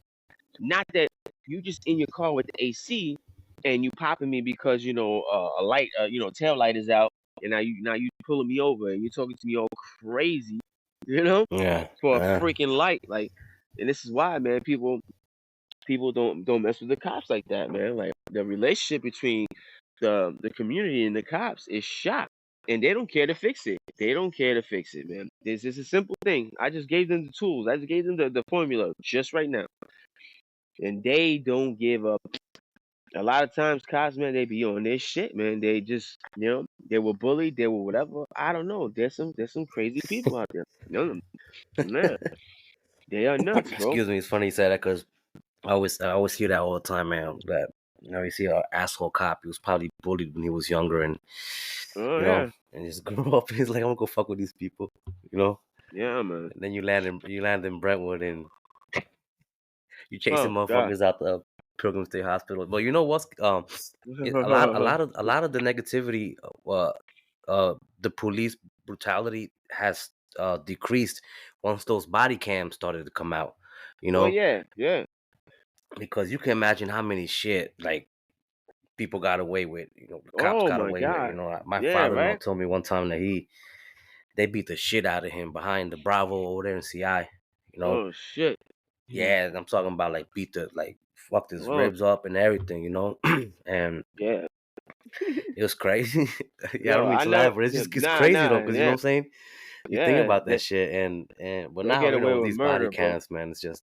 Not that you just in your car with the AC and you popping me because a light, tail light is out, and now you pulling me over and you talking to me all crazy, you know, Yeah. for a Yeah. freaking light, like. And this is why, man, people don't mess with the cops like that, man. Like, the relationship between the community and the cops is shot. And they don't care to fix it. They don't care to fix it, man. This is a simple thing. I just gave them the tools. I just gave them the formula just right now. And they don't give up. A lot of times, cops, man, they be on this shit, man. They just, they were bullied, they were whatever. I don't know. There's some crazy people out there. No, man, they are nuts, bro. Excuse me. It's funny you say that because I always hear that all the time, man. That you see an asshole cop. He was probably bullied when he was younger, and Oh yeah, and just grew up. He's like, I'm gonna go fuck with these people, you know. yeah, man. And then you land in Brentwood, and you chasing Oh God. motherfuckers out the Pilgrim State Hospital. But you know what's a lot of the negativity, the police brutality has decreased once those body cams started to come out. You Oh know, yeah, yeah. because you can imagine how many shit like people got away with. The cops Oh got my away with. God. My Yeah, father-in-law right. told me one time that they beat the shit out of him behind the Bravo over there in CI. You know, Oh shit. yeah, I'm talking about like beat the like fucked his Oh ribs up and everything. And yeah. it was crazy. Yeah, I Yo, don't mean I to never. laugh, but it's Nah, crazy though, nah. because you know Yeah, what I'm saying. You think yeah. about that shit, but They'll now get away with with these body murder, bro. cams, man, it's just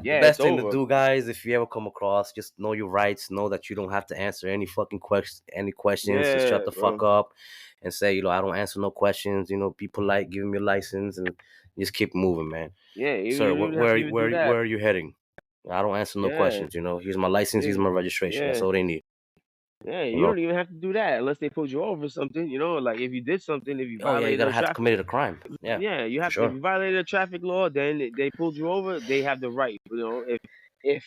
the Yeah, it's best thing to over. do, guys. If you ever come across, just know your rights. Know that you don't have to answer any fucking questions. Just shut Yeah, the fuck bro. up and say, I don't answer no questions. Be polite, give me your license, and just keep moving, man. Yeah, Sir, you don't even have to even do where that. are you heading? I don't answer no Yeah, questions. Here's my license, here's yeah, my registration. That's yeah. all they need. Yeah, You you know. don't even have to do that unless they pulled you over or something. Like, if you did something, if you Oh yeah, you violated gotta a have to traffic, committed a crime. Yeah, yeah, you for have. If sure. you violated a traffic law, then they pulled you over. They have the right. If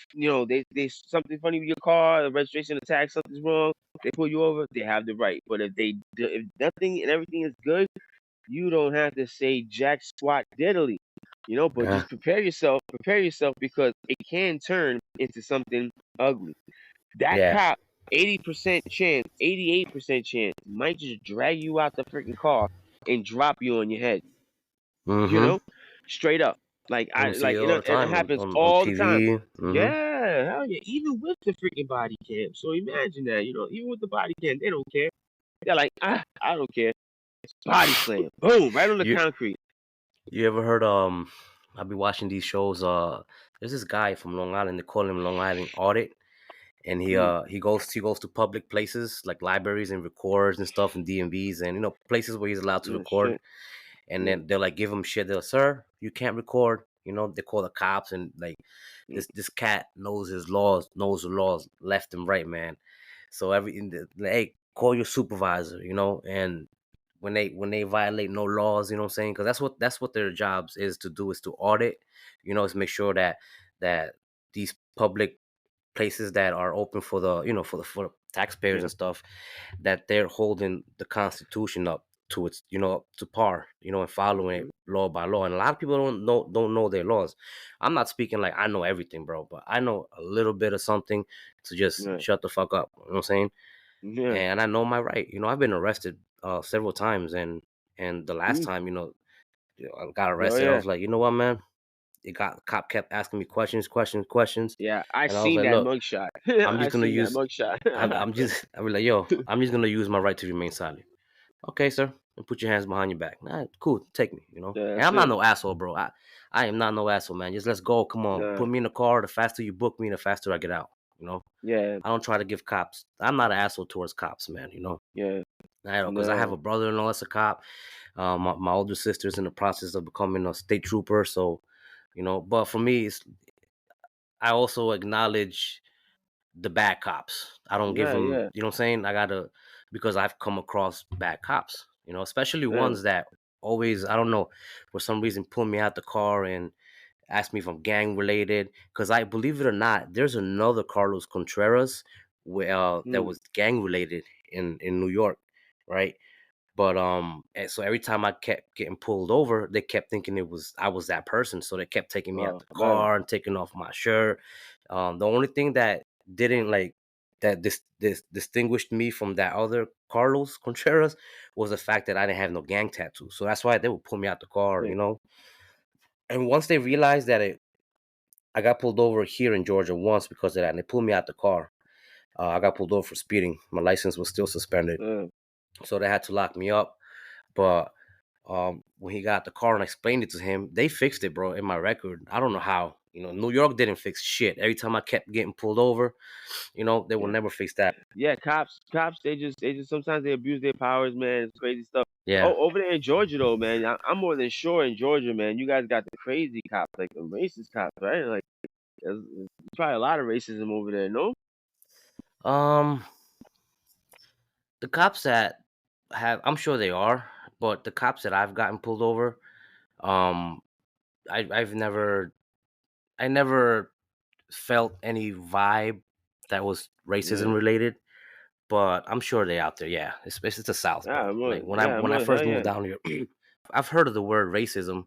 they something funny with your car, the registration, the tag, something's wrong, they pull you over. They have the right. But if nothing and everything is good, you don't have to say jack squat diddly. But Yeah, just prepare yourself. Prepare yourself because it can turn into something ugly. That yeah. cop, 80% chance, 88% chance, might just drag you out the freaking car and drop you on your head. You Mm-hmm. know, straight up. Like And I you see it like all the it time happens on all the time. TV. Mm-hmm. Yeah, hell yeah. Even with the freaking body cam. So imagine that. Even with the body cam, they don't care. They're like, I don't care. Body slam, boom, right on the You concrete. you ever heard I'll be watching these shows. There's this guy from Long Island. They call him Long Island Audit, and he Mm, uh he goes to public places like libraries and records and stuff and DMVs and places where he's allowed to yeah, record. shit. And Mm, then they'll like give him shit. They'll, sir, you can't record. They call the cops and like mm, this cat knows the laws left and right, man. So like, hey, call your supervisor, and when they violate no laws, you know what I'm saying? Because that's what their jobs is to do, is to audit, is make sure that these public places that are open for the for the taxpayers yeah, and stuff, that they're holding the Constitution up to its to par, and following it mhm, law by law. And a lot of people don't know their laws. I'm not speaking like I know everything, bro, but I know a little bit of something to just yeah, shut the fuck up. You know what I'm saying? yeah. And I know my right. I've been arrested several times, and the last Mm, time I got oh arrested, I yeah, was like, you know what, man? it got cop kept asking me questions, Yeah, I and I was seen like, that look, mugshot. I'm I just gonna seen that use. mugshot. I'm just. I was like, yo, I'm just gonna use my right to remain silent. Okay, sir, and put your hands behind your back. Nah, cool, take me. Yeah, And that's I'm not it. no asshole, bro. I am not no asshole, man. Just let's go. Come on, Nah, put me in the car. The faster you book me, the faster I get out. You know. yeah, I don't try to give cops. I'm not an asshole towards cops, man. yeah, I know because I have no, a brother-in-law that's a cop. My older sister's in the process of becoming a state trooper. So, but for me, I also acknowledge the bad cops. I don't give yeah, them. yeah, You know what I'm saying? I gotta because I've come across bad cops. Especially yeah, ones that always I don't know for some reason pull me out the car and ask me if I'm gang related. Because I believe it or not, there's another Carlos Contreras that hmm, was gang related in New York, right? But and so every time I kept getting pulled over, they kept thinking I was that person. So they kept taking me out oh the man, car and taking off my shirt. The only thing that didn't like that this distinguished me from that other Carlos Contreras was the fact that I didn't have no gang tattoo. So that's why they would pull me out the yeah, car. And once they realized that I got pulled over here in Georgia once because of that, and they pulled me out the car. I got pulled over for speeding. My license was still suspended, yeah, so they had to lock me up. But when he got the car and I explained it to him, they fixed it, bro, in my record. I don't know how. New York didn't fix shit. Every time I kept getting pulled over, they will yeah. never fix that. Yeah, cops, they just sometimes they abuse their powers, man. It's crazy stuff. Yeah. Oh, over there in Georgia though, man, I'm more than sure in Georgia, man. You guys got the crazy cops, like the racist cops, right? Like, there's probably a lot of racism over there, no? Um, the cops that I'm sure they are, but the cops that I've gotten pulled over, um, I've I never felt any vibe that was racism Yeah, related, but I'm sure they out there. Yeah, it's the South, bro. Like yeah, when I more, hell first yeah, moved down here, I've heard of the word racism,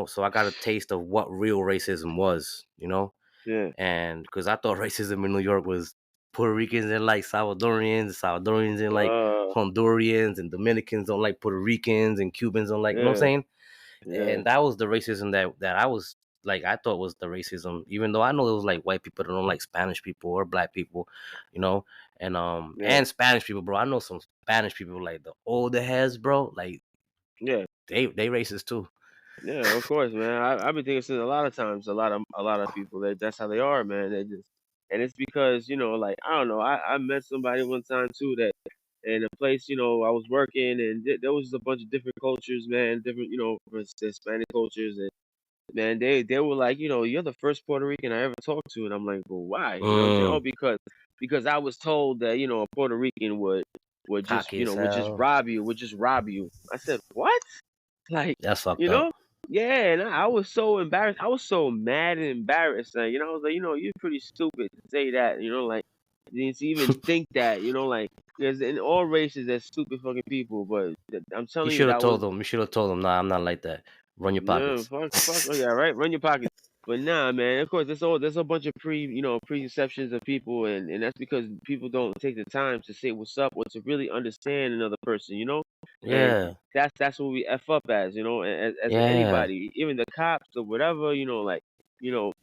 so I got a taste of what real racism was. yeah. And because I thought racism in New York was Puerto Ricans and like Salvadorians and like Uh, Hondurians, and Dominicans don't like Puerto Ricans, and Cubans don't like, you know what I'm yeah, saying? yeah, And that was the racism that I was like I thought was the racism, even though I know it was like white people that don't like Spanish people or black people, you know, yeah, and Spanish people, bro. I know some Spanish people like the older heads, bro. Like yeah. they racist too. Yeah, of course, man. I've been thinking since a lot of times, a lot of people that's how they are, man. They just and it's because like I don't know. I met somebody one time too that in a place I was working and there was a bunch of different cultures, man. Different Hispanic cultures and man they were like you're the first Puerto Rican I ever talked to and I'm like well why what I'm saying oh Mm, because I was told that a Puerto Rican would just cocky as would just hell. rob you. I said what like, That's you fucked up. know? Yeah, and I was so embarrassed. I was so mad and embarrassed. I was like, you're pretty stupid to say that. Like, to even think that. Like, because in all races, there's stupid fucking people. But I'm You telling you, should have that was told them. You should have told them. Nah, I'm not like that. Run your no, pockets. fuck, oh yeah, right. Run your pockets. But nah, man. Of course, there's a bunch of preconceptions of people, and that's because people don't take the time to say what's up or to really understand another person. And Yeah, that's what we f up as yeah, anybody, even the cops or whatever. Like, you know,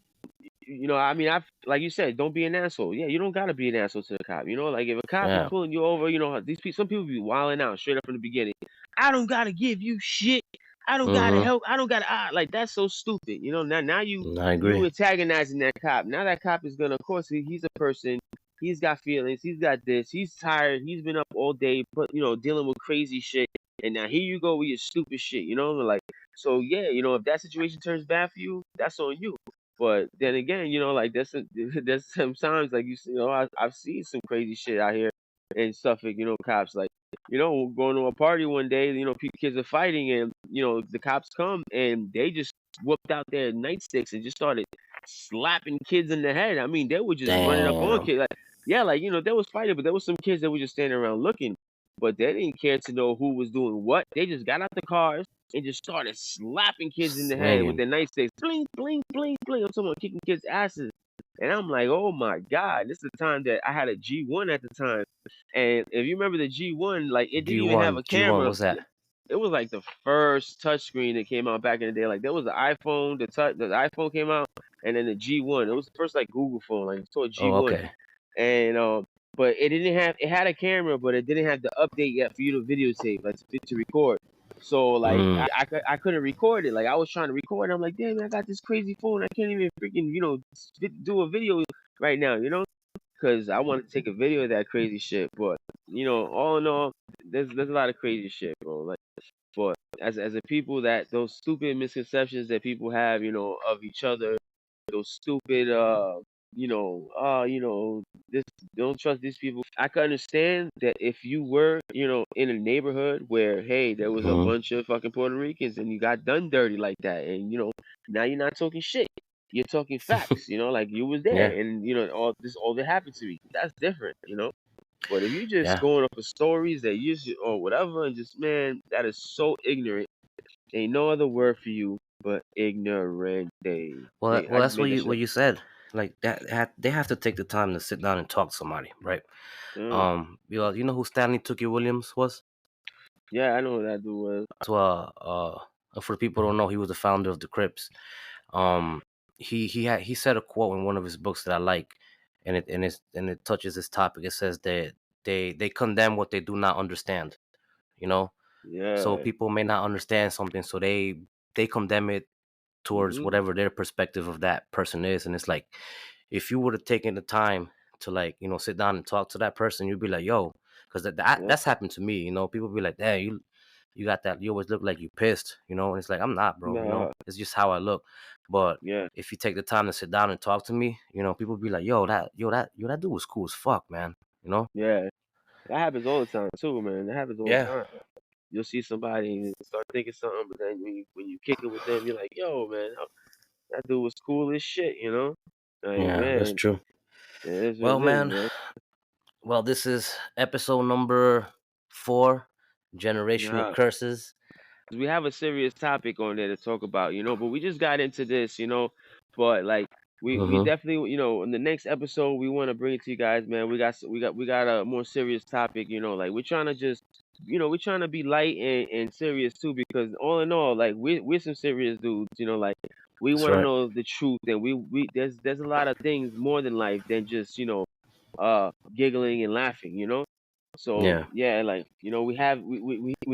I mean, I've like you said, don't be an asshole. Yeah, you don't gotta be an asshole to the cop. Like if a cop is yeah. pulling you over, some people be wilding out straight up from the beginning. I don't gotta give you shit. I don't gotta Mm-hmm. help. I don't gotta like that's so stupid. Now I you agree. antagonizing that cop. Now that cop is gonna, of course, he's a person. He's got feelings. He's got this. He's tired. He's been up all day, but dealing with crazy shit. And now here you go with your stupid shit. Like so. Yeah, if that situation turns bad for you, that's on you. But then again, like there's sometimes like I've seen some crazy shit out here in Suffolk. Cops like going to a party one day. Kids are fighting, and the cops come and they just whipped out their nightsticks and just started slapping kids in the head. I mean, they were just running up on Damn. kids. Like, yeah, like there was fighting, but there was some kids that were just standing around looking, but they didn't care to know who was doing what. They just got out the cars and just started slapping kids in the head with Swinging. their nightsticks. Bling, bling, bling, bling. I'm talking about kicking kids' asses. And I'm like, oh my God, this is the time that I had a G1 at the time. And if you remember the G1, like it didn't even have G1. a G1. camera. What's that? it was like the first touchscreen that came out back in the day. Like there was the iPhone, the iPhone came out, and then the G1. It was the first like Google phone. Like it's called Oh, G1, okay. and but it had a camera, but it didn't have the update yet for you to videotape, like to record. So like Mm, I couldn't record it. Like I was trying to record. I'm like, damn, man, I got this crazy phone. I can't even freaking do a video right now. Because I want to take a video of that crazy shit. But all in all, there's a lot of crazy shit, bro. Like, but as a people, that those stupid misconceptions that people have, of each other, those stupid this don't trust these people. I can understand that if you were, in a neighborhood where, hey, there was a mm, bunch of fucking Puerto Ricans and you got done dirty like that, and now you're not talking shit. You're talking facts, like you was there yeah, and all that happened to me. That's different. But if you just yeah. going off of stories that or whatever, and just, man, that is so ignorant. Ain't no other word for you but ignorant. Well, I well, just that's made that shit what up. you said. Like they have to take the time to sit down and talk to somebody, right? Mm. You know who Stanley Tookie Williams was? Yeah, I know what that dude was. To for the people who don't know, he was the founder of the Crips. Um, he said a quote in one of his books that I like, and it touches this topic. It says that they condemn what they do not understand. You know, so Yeah. people may not understand something, so they condemn it towards Mhm. whatever their perspective of that person is. And it's like, if you would have taken the time to, like, sit down and talk to that person, you'd be like, yo, because Yeah. that's happened to me. People be like, damn, you got that, you always look like you pissed, and it's like, I'm not, bro. Nah. It's just how I look. But Yeah. if you take the time to sit down and talk to me, people be like, that dude was cool as fuck, man. Yeah. That happens all the time too, man. That happens all the Yeah, time. You'll see somebody and start thinking something, but then when you kick it with them, you're like, yo, man, that dude was cool as shit. Like, yeah, that's man, true. it is what Well, it is, man, man. well, this is episode number 4, generational Nah. curses. We have a serious topic on there to talk about, but we just got into this, but like we Mm-hmm. definitely, in the next episode we want to bring it to you guys, man. We got a more serious topic, like we're trying to just, we're trying to be light and serious too, because all in all, like we're some serious dudes, like we That's want to right. know the truth, and we there's a lot of things more than life than just, giggling and laughing. So Yeah, yeah, like we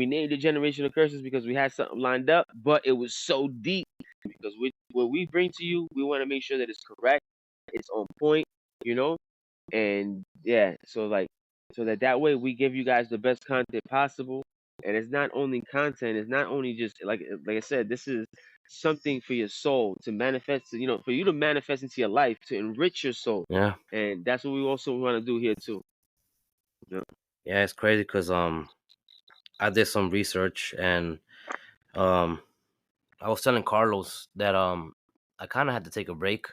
named it generational curses because we had something lined up, but it was so deep because what we bring to you, we want to make sure that it's correct, it's on point, you know, and yeah, so that way we give you guys the best content possible, and it's not only content, it's not only just like I said, this is something for your soul to manifest, for you to manifest into your life to enrich your soul, yeah, and that's what we also want to do here too. Yeah, yeah. It's crazy because I did some research, and um, I was telling Carlos that I kind of had to take a break.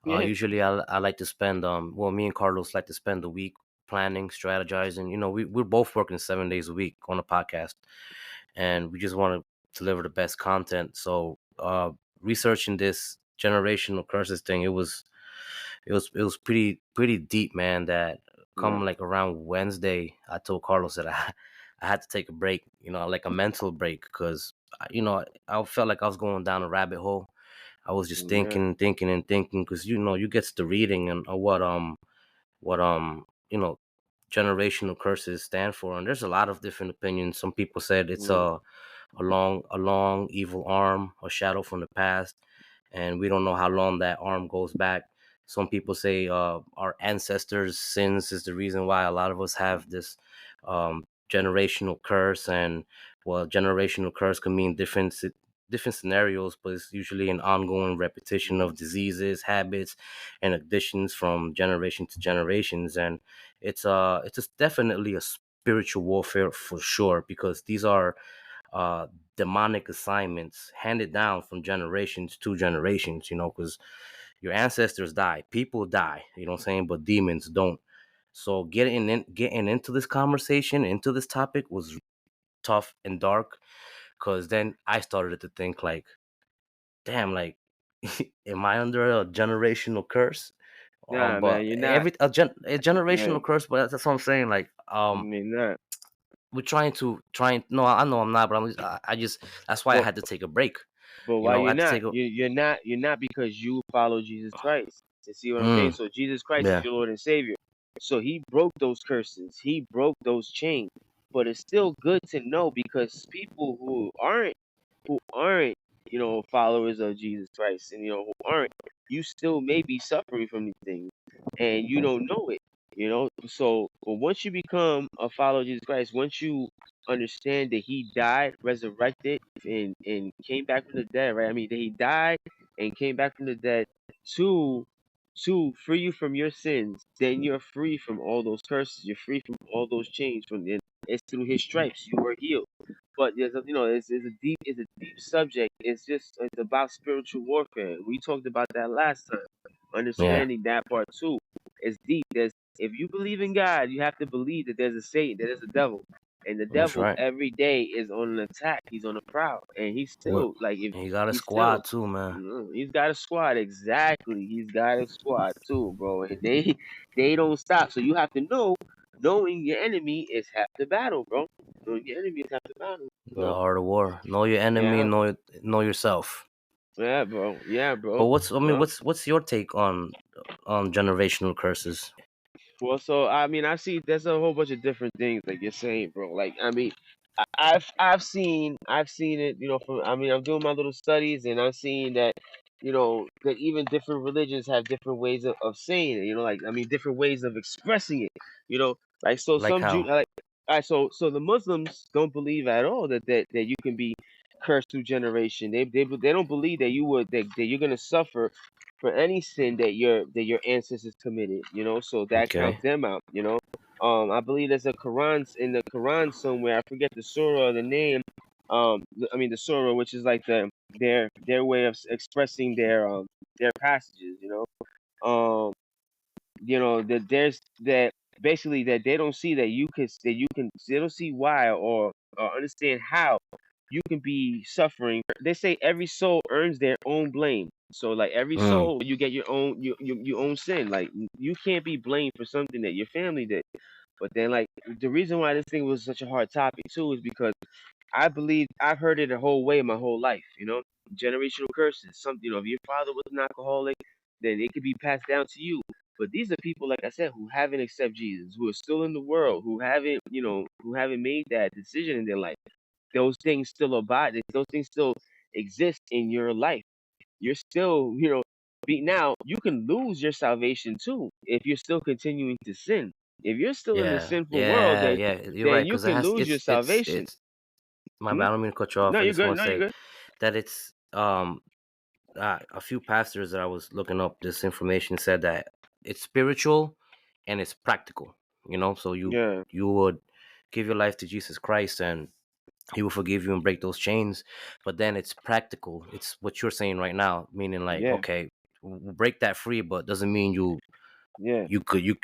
yeah, Usually I like to spend well, me and Carlos like to spend the week planning, strategizing. We're both working 7 days a week on a podcast, and we just want to deliver the best content. So researching this generational curses thing, it was pretty deep, man. That yeah. come like around Wednesday, I told Carlos that I had to take a break, like a mental break, because I felt like I was going down a rabbit hole. I was just Yeah. thinking, thinking, and thinking, because you get to reading and what generational curses stand for, and there's a lot of different opinions. Some people said it's Mm, a long evil arm, a shadow from the past, and we don't know how long that arm goes back. Some people say our ancestors' sins is the reason why a lot of us have this generational curse. And well, generational curse can mean different scenarios, but it's usually an ongoing repetition of mm, diseases, habits, and addictions from generation to generations. And it's just definitely a spiritual warfare for sure, because these are uh demonic assignments handed down from generations to generations, because your ancestors die, people die, you know what I'm saying, but demons don't. So getting into this conversation, into this topic, was tough and dark, because then I started to think like, damn, like, am I under a generational curse? nah, man, But you're not. a Yeah, generational curse, but that's what I'm saying. Like, I mean, not. we're trying. No, I know I'm not, but I just that's why I But had to take a break. but You why know, I you're had to not? take a. You're not because you follow Jesus Christ. You see what I'm saying? Mm, So Jesus Christ is yeah, your Lord and Savior. So he broke those curses. He broke those chains. But it's still good to know because people who aren't, followers of Jesus Christ and who aren't, you still may be suffering from these things and you don't know it. So but once you become a follower of Jesus Christ, once you understand that he died, resurrected, and came back from the dead, right? I mean that he died and came back from the dead to to free you from your sins, then you're free from all those curses, you're free from all those chains it's through his stripes you were healed. But it's a deep subject. It's about spiritual warfare. We talked about that last time. yeah, Understanding that part too. It's deep. If you believe in God, you have to believe that there's a Satan, that there's a devil. And the that's devil right. every day is on an attack. He's on a prowl. And he's Well, still like if he got a he's still squad too, man. he's got a squad. Exactly. He's got a squad too, bro. And they don't stop. So you have to know knowing your enemy is half the battle, bro. Knowing your enemy is half the battle. The So art of war. Know your enemy. yeah. Know yourself. Yeah, bro. Yeah, But bro. what's I mean, Yeah. what's your take on generational curses? Well, so I mean, I see there's a whole bunch of different things like you're saying, bro. Like, I mean, I've seen it, from I mean, I'm doing my little studies and I'm seeing that, that even different religions have different ways of saying it. Like I mean, different ways of expressing it. Like so Like some Jew how? like, all right, so the Muslims don't believe at all that you can be cursed through generation. They don't believe that you're gonna suffer for any sin that your ancestors committed, so that Okay. counts them out. I believe there's a Quran in the Quran somewhere. I forget the surah or the name. I mean the surah, which is like their way of expressing their passages. That there's that basically that they don't see that you can they don't see why or understand how you can be suffering. They say every soul earns their own blame. So like every Mm, soul, you get your own sin. Like you can't be blamed for something that your family did. But then like the reason why this thing was such a hard topic too is because I believe I've heard it the whole way my whole life. Generational curses. Something, if your father was an alcoholic, then it could be passed down to you. But these are people, like I said, who haven't accepted Jesus, who are still in the world, who haven't made that decision in their life. Those things still abide. Those things still exist in your life. You're still, now you can lose your salvation too if you're still continuing to sin. If you're still in the yeah, sinful world, yeah, then yeah. You're then right, you because it can has lose your it's salvation. it's my Hmm? bad. I don't mean to cut you off. No, I you're just good. want to No, you're say good. that it's a few pastors that I was looking up this information said that it's spiritual and it's practical. So Yeah, you would give your life to Jesus Christ and he will forgive you and break those chains. But then it's practical. It's what you're saying right now, meaning like, yeah, okay, we'll break that free, but doesn't mean yeah, you could you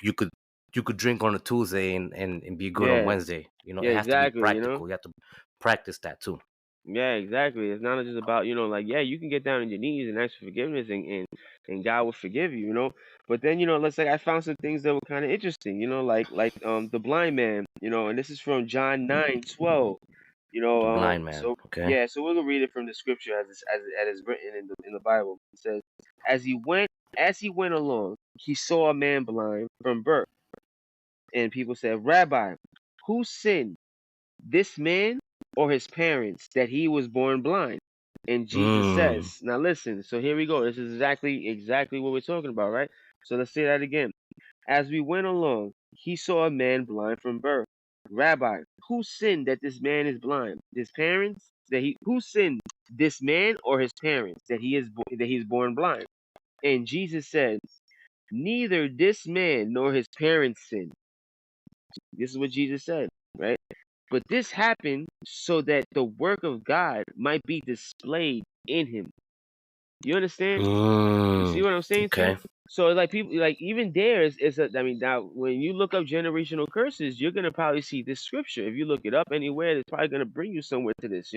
could drink on a Tuesday and be good on yeah, Wednesday. yeah. It has to be Exactly. practical. You have to practice that too. Yeah, exactly. It's not just about, like, yeah, you can get down on your knees and ask for forgiveness and God will forgive you. But then, let's say I found some things that were kind of interesting, like the blind man, and this is from John 9:12. The blind man. So Okay. yeah, so we're gonna read it from the scripture as it's written in the Bible. It says, as he went along, he saw a man blind from birth, and people said, Rabbi, who sinned, this man or his parents, that he was born blind? And Jesus Mm. says, now listen, so here we go. This is exactly what we're talking about, right? So let's say that again. As we went along, he saw a man blind from birth. Rabbi, who sinned that this man is blind? His parents? Who sinned, this man or his parents, that he's born blind? And Jesus said, neither this man nor his parents sinned. This is what Jesus said, right? But this happened so that the work of God might be displayed in him. You understand? You see Mm. what I'm saying to you? Okay. So like people like even there I mean now when you look up generational curses, you're gonna probably see this scripture. If you look it up anywhere, it's probably gonna bring you somewhere to this.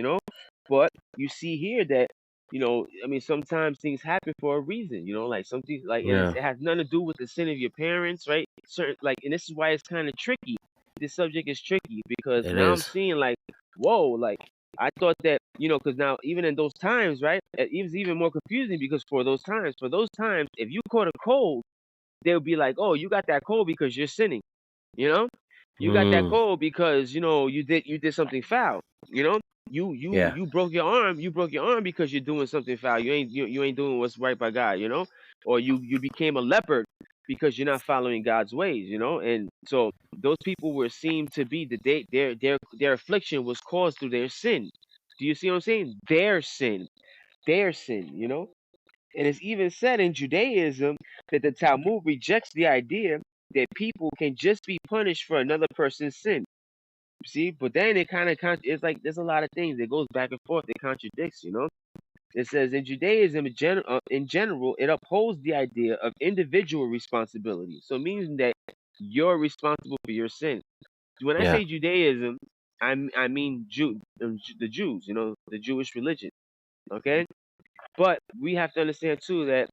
But you see here that I mean sometimes things happen for a reason, like something like Yeah. it has nothing to do with the sin of your parents, right? Certain like and this is why it's kind of tricky this subject is tricky because It now I'm is. seeing like, whoa, like I thought that because now even in those times, right, it was even more confusing because for those times, if you caught a cold, they'll be like, oh, you got that cold because you're sinning, you know. You got that Mm. cold because you did something foul. You know, Yeah. you broke your arm. You broke your arm because you're doing something foul. You ain't doing what's right by God. You know, or you became a leopard because you're not following God's ways. You know, and so those people were seemed to be their affliction was caused through their sin. Do you see what I'm saying? Their sin. You know, and it's even said in Judaism that the Talmud rejects the idea that people can just be punished for another person's sin. See, but then it kind of it's like there's a lot of things that goes back and forth. It contradicts, you know. It says in Judaism, in general, it upholds the idea of individual responsibility. So it means that you're responsible for your sin. When I Yeah. say Judaism, I mean the Jews, you know, the Jewish religion. Okay, but we have to understand too that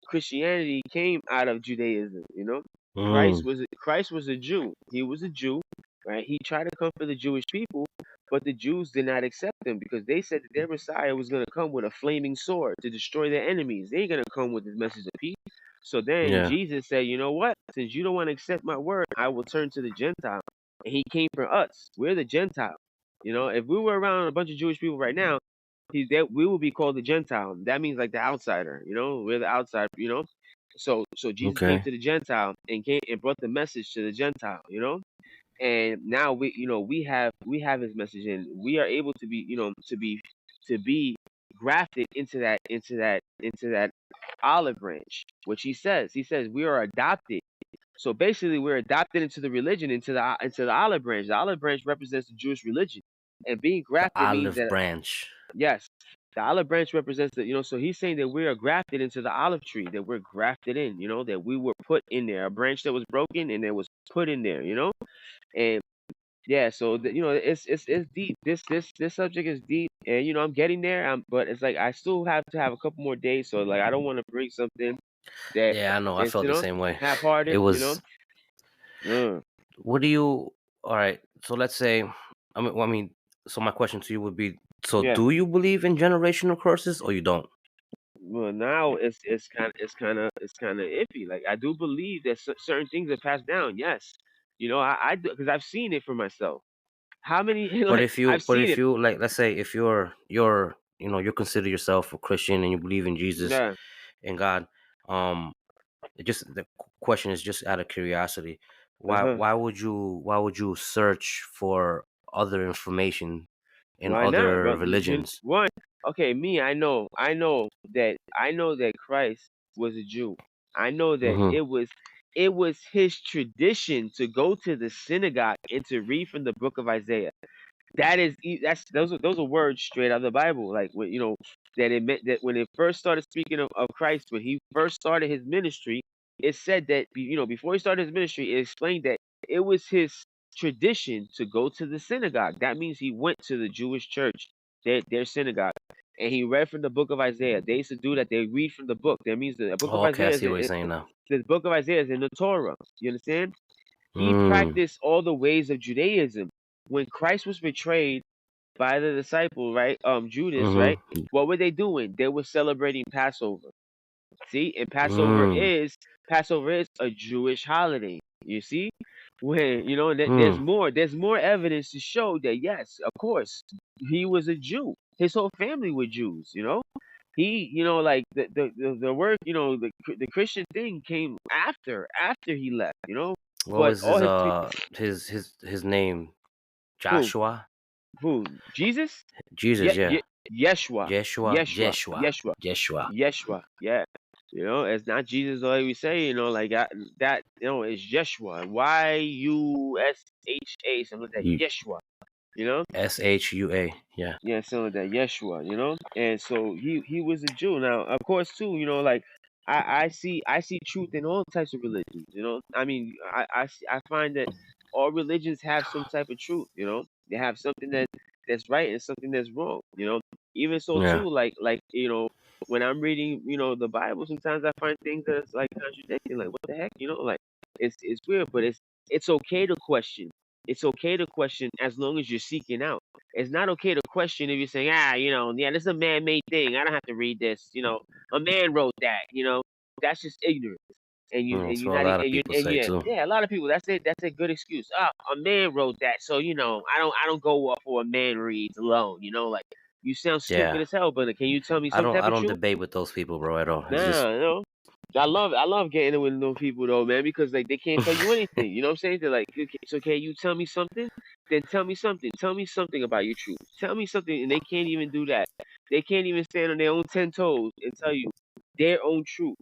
Christianity came out of Judaism. You know, Mm. Christ was a Jew. He was a Jew, right? He tried to come for the Jewish people, but the Jews did not accept him because they said that their Messiah was going to come with a flaming sword to destroy their enemies. They ain't going to come with this message of peace. So then Yeah. Jesus said, you know what? Since you don't want to accept my word, I will turn to the Gentile. And he came for us. We're the Gentile. You know, if we were around a bunch of Jewish people right now, we will be called the Gentile. That means like the outsider, you know, we're the outside, you know. So Jesus came Okay. to the Gentile and brought the message to the Gentile, you know. And now we have his message and we are able to be, to be grafted into that olive branch, which he says we are adopted. So basically we're adopted into the religion, into the olive branch. The olive branch represents the Jewish religion. And being The grafted means olive that, branch. yes, the olive branch represents so he's saying that we are grafted into the olive tree, that we're grafted in, that we were put in there, a branch that was broken and that was put in there, and yeah, so it's deep. This subject is deep, and I'm getting there. But it's like I still have to have a couple more days, so like I don't want to bring something that Yeah, I know. I is felt the same way. It half-hearted, was. Mm, What do you? All right. So let's say. So my question to you would be: so yeah. do you believe in generational curses, or you don't? Well, now it's kind of iffy. Like I do believe that certain things are passed down. Yes, I do because I've seen it for myself. How many But like if you, I've seen it. like, let's say, if you're, you consider yourself a Christian and you believe in Jesus Yeah. and God, um, the question is just out of curiosity. Uh huh. Why would you search for other information in Why not? other But religions? one, okay, me, I know that Christ was a Jew. I know that Mm-hmm. it was his tradition to go to the synagogue and to read from the book of Isaiah. Those are words straight out of the Bible. Like that it meant that when it first started speaking of Christ, when he first started his ministry, it said that before he started his ministry, it explained that it was his tradition to go to the synagogue. That means he went to the Jewish church, their synagogue, and he read from the book of Isaiah. They used to do that. They read from the book. That means the book of Oh, okay, I Isaiah see what you're saying now. the book of Isaiah is in the Torah. You understand? He Mm, practiced all the ways of Judaism. When Christ was betrayed by the disciple, right? Judas, right? mm-hmm. What were they doing? They were celebrating Passover. See, and Passover Mm, is Passover is a Jewish holiday. You see, when there's mm. more evidence to show that yes, of course, he was a Jew. His whole family were Jews. He, like the word, the Christian thing came after he left. What But was all his his his name? who Joshua? Jesus. Jesus, yeah. Yeshua, Jeshua, Yeshua, Jeshua, Yeshua, Jeshua. Yeshua. Yeah, it's not Jesus the way we say. Like that. It's Yeshua. Yusha, something like that. You Yeshua. You know. Shua. Yeah. Yeah, something like that. Yeshua. And so he was a Jew. Now, of course, too. Like I see truth in all types of religions. I mean, I find that all religions have some type of truth. They have something that's right and something that's wrong. Even so Yeah. too, like when I'm reading the Bible, sometimes I find things that's like contradicting. Like what the heck, like it's weird, but it's okay to question. It's okay to question as long as you're seeking out. It's not okay to question if you're saying, yeah, this is a man-made thing. I don't have to read this. A man wrote that. That's just ignorance. And you and That's you're what a not lot of and you people and say yeah, too. yeah, a lot of people. That's it. That's a good excuse. A man wrote that, so I don't go off for a man reads alone. Like you sound Yeah, stupid as hell. But can you tell me I some don't type I of don't truth? debate with those people, bro, at all. It's just Nah, I love getting it with those people though, man, because like they can't tell you anything. You know what I'm saying? They're like, okay, so can you tell me something? Then tell me something. Tell me something about your truth. Tell me something, and they can't even do that. They can't even stand on their own 10 toes and tell you their own truth.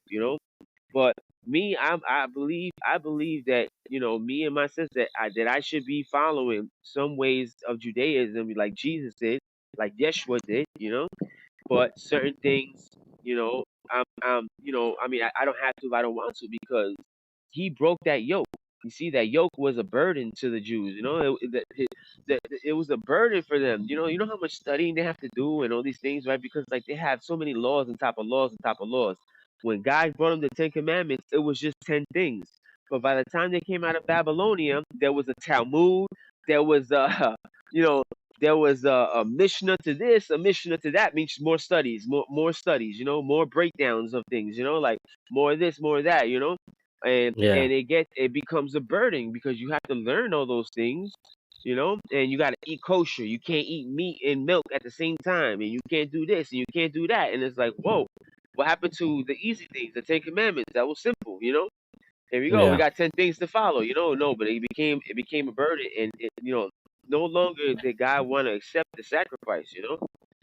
But me, I believe that me and my sister that I should be following some ways of Judaism like Jesus did, like Yeshua did. But certain things, I mean, I don't have to if I don't want to because he broke that yoke. You see, that yoke was a burden to the Jews. It was a burden for them. You know how much studying they have to do and all these things, right? Because like they have so many laws on top of laws on top of laws. When God brought them the Ten Commandments, it was just 10 things. But by the time they came out of Babylonia, there was a Talmud. There was you know, there was a Mishnah to this, a Mishnah to that, means more studies, more studies, more breakdowns of things, like more of this, more of that, and yeah, it becomes a burden because you have to learn all those things, and you got to eat kosher. You can't eat meat and milk at the same time, and you can't do this and you can't do that, and it's like, whoa, what happened to the easy things, the Ten Commandments? That was simple. Here we go. We yeah, got 10 things to follow. No, but it became a burden, and no longer did God want to accept the sacrifice.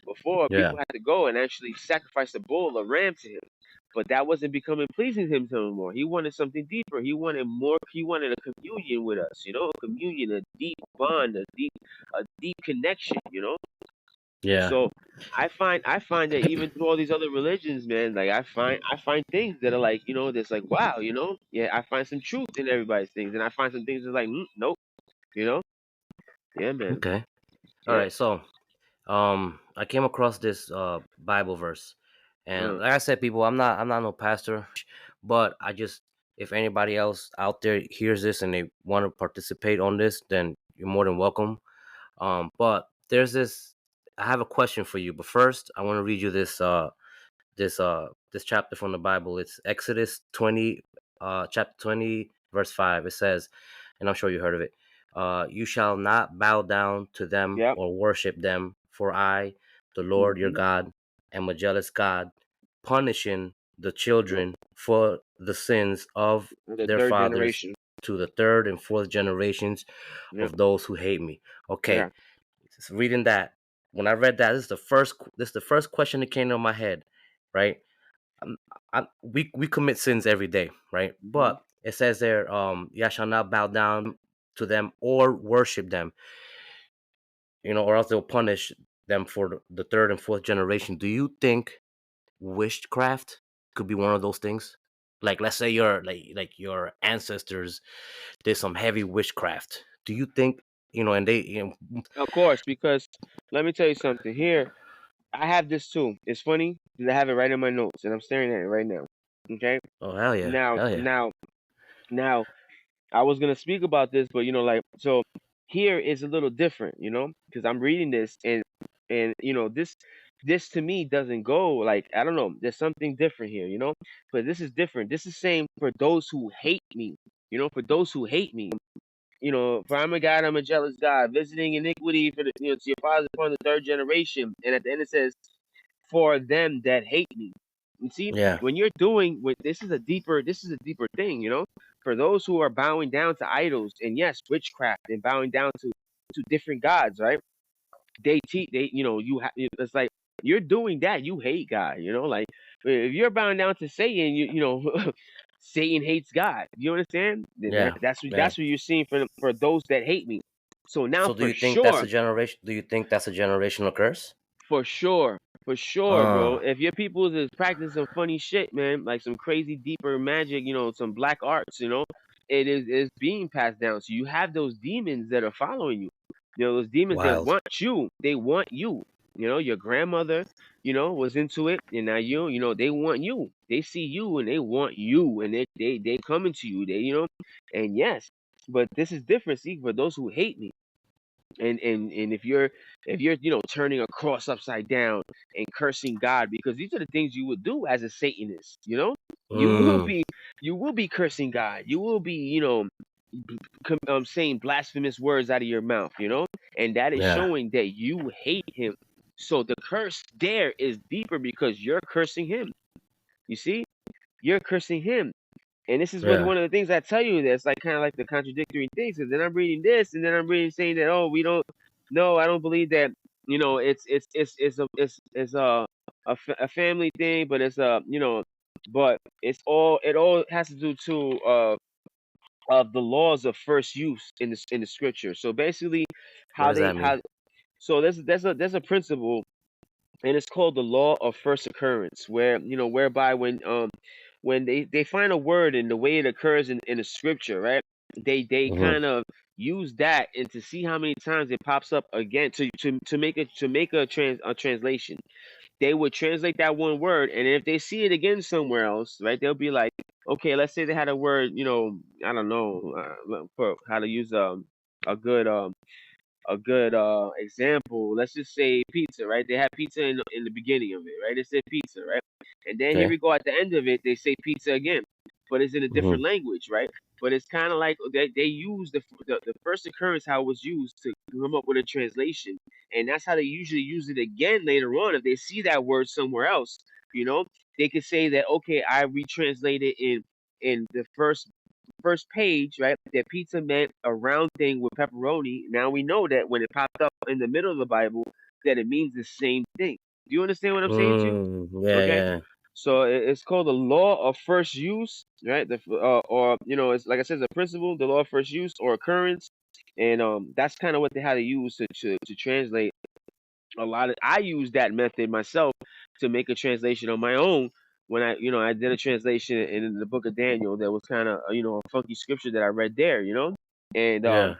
Before yeah, people had to go and actually sacrifice a bull, a ram to him, but that wasn't becoming pleasing to him anymore. He wanted something deeper. He wanted more. He wanted a communion with us. A communion, a deep bond, a deep connection. yeah. So I find that even through all these other religions, man, like I find things that are like, that's like wow, yeah, I find some truth in everybody's things, and I find some things that's like nope, you know, yeah, man, Okay. All yeah, right. So, I came across this Bible verse, and uh, like I said, people, I'm not no pastor, but I just, if anybody else out there hears this and they want to participate on this, then you're more than welcome. But there's this. I have a question for you, but first, I want to read you this chapter from the Bible. It's Exodus 20, chapter 20, verse 5. It says, and I'm sure you heard of it. You shall not bow down to them yep, or worship them, for I, the Lord your mm-hmm. God, am a jealous God, punishing the Yep. children for the sins of The their third fathers generation, to the third and fourth generations yep, of those who hate me. yeah, Okay, so reading that, when I read that, this is the first question that came to my head, right? um, we commit sins every day, right? mm-hmm. But it says there, "Ya shall not bow down to them or worship them, or else they'll punish them for the third and fourth generation." Do you think witchcraft could be one of those things? Like, let's say your ancestors did some heavy witchcraft. Do you think, and they, Of course, because let me tell you something. Here, I have this too. It's funny because I have it right in my notes, and I'm staring at it right now. Okay, oh hell yeah, now, hell yeah, now, now. I was gonna speak about this, but like so here is a little different, because I'm reading this and this to me doesn't go like I don't know. There's something different here, but this is different. This is same for those who hate me, for those who hate me. For I'm a God, I'm a jealous God, visiting iniquity for to your fathers upon the third generation, and at the end it says for them that hate me. You see, yeah, when you're doing with this is a deeper thing, for those who are bowing down to idols and yes, witchcraft and bowing down to different gods, right? They teach they it's like you're doing that, you hate God, like if you're bowing down to Satan, Satan hates God. You understand? yeah, yeah. That's what you're seeing for those that hate me. So now So do you think that's a generational curse? for sure. For sure, bro. uh If your people is practicing some funny shit, man, like some crazy deeper magic, some black arts, it is being passed down. So you have those demons that are following you. Those demons that Wild. want you. They want you. Your grandmother, was into it, and now they want you. They see you and they want you, and they coming to you. And yes. But this is different. See, for those who hate me, and if you're turning a cross upside down and cursing God, because these are the things you would do as a Satanist. You will Mm. be you will be cursing God. You will be saying blasphemous words out of your mouth. And that is Yeah. showing that you hate Him. So the curse there is deeper because you're cursing Him. You see, you're cursing Him. And this is what Yeah. one of the things I tell you that's like kind of like the contradictory things. Because then I'm reading this, and then I'm reading saying that, oh, we don't. No, I don't believe that. It's a family thing, but but it all has to do to of the laws of first use in the scripture. So basically, What how does they that mean? how so there's a principle, and it's called the law of first occurrence, whereby when they find a word and the way it occurs in the scripture, right? They Hmm. kind of use that and to see how many times it pops up again to make a translation. They would translate that one word, and if they see it again somewhere else, right, they'll be like, okay, let's say they had a word, I don't know, for how to use a good example. Let's just say pizza, right? They have pizza in the beginning of it, right? They said pizza, right? And then here Okay. we go at the end of it, they say pizza again, but it's in a Hmm. different language, right? But it's kind of like they use the first occurrence how it was used to come up with a translation, and that's how they usually use it again later on if they see that word somewhere else. You know, they could say that, okay, I retranslated in the first page, right, that pizza meant a round thing with pepperoni. Now we know that when it popped up in the middle of the Bible, that it means the same thing. Do you understand what I'm saying to you? Mm. Yeah. Okay. Yeah. So it's called the law of first use, right? Or it's like I said, it's a principle, the law of first use or occurrence, and that's kind of what they had to use to translate a lot of. I use that method myself to make a translation on my own when I did a translation in the book of Daniel that was kind of a funky scripture that I read there, and Yeah.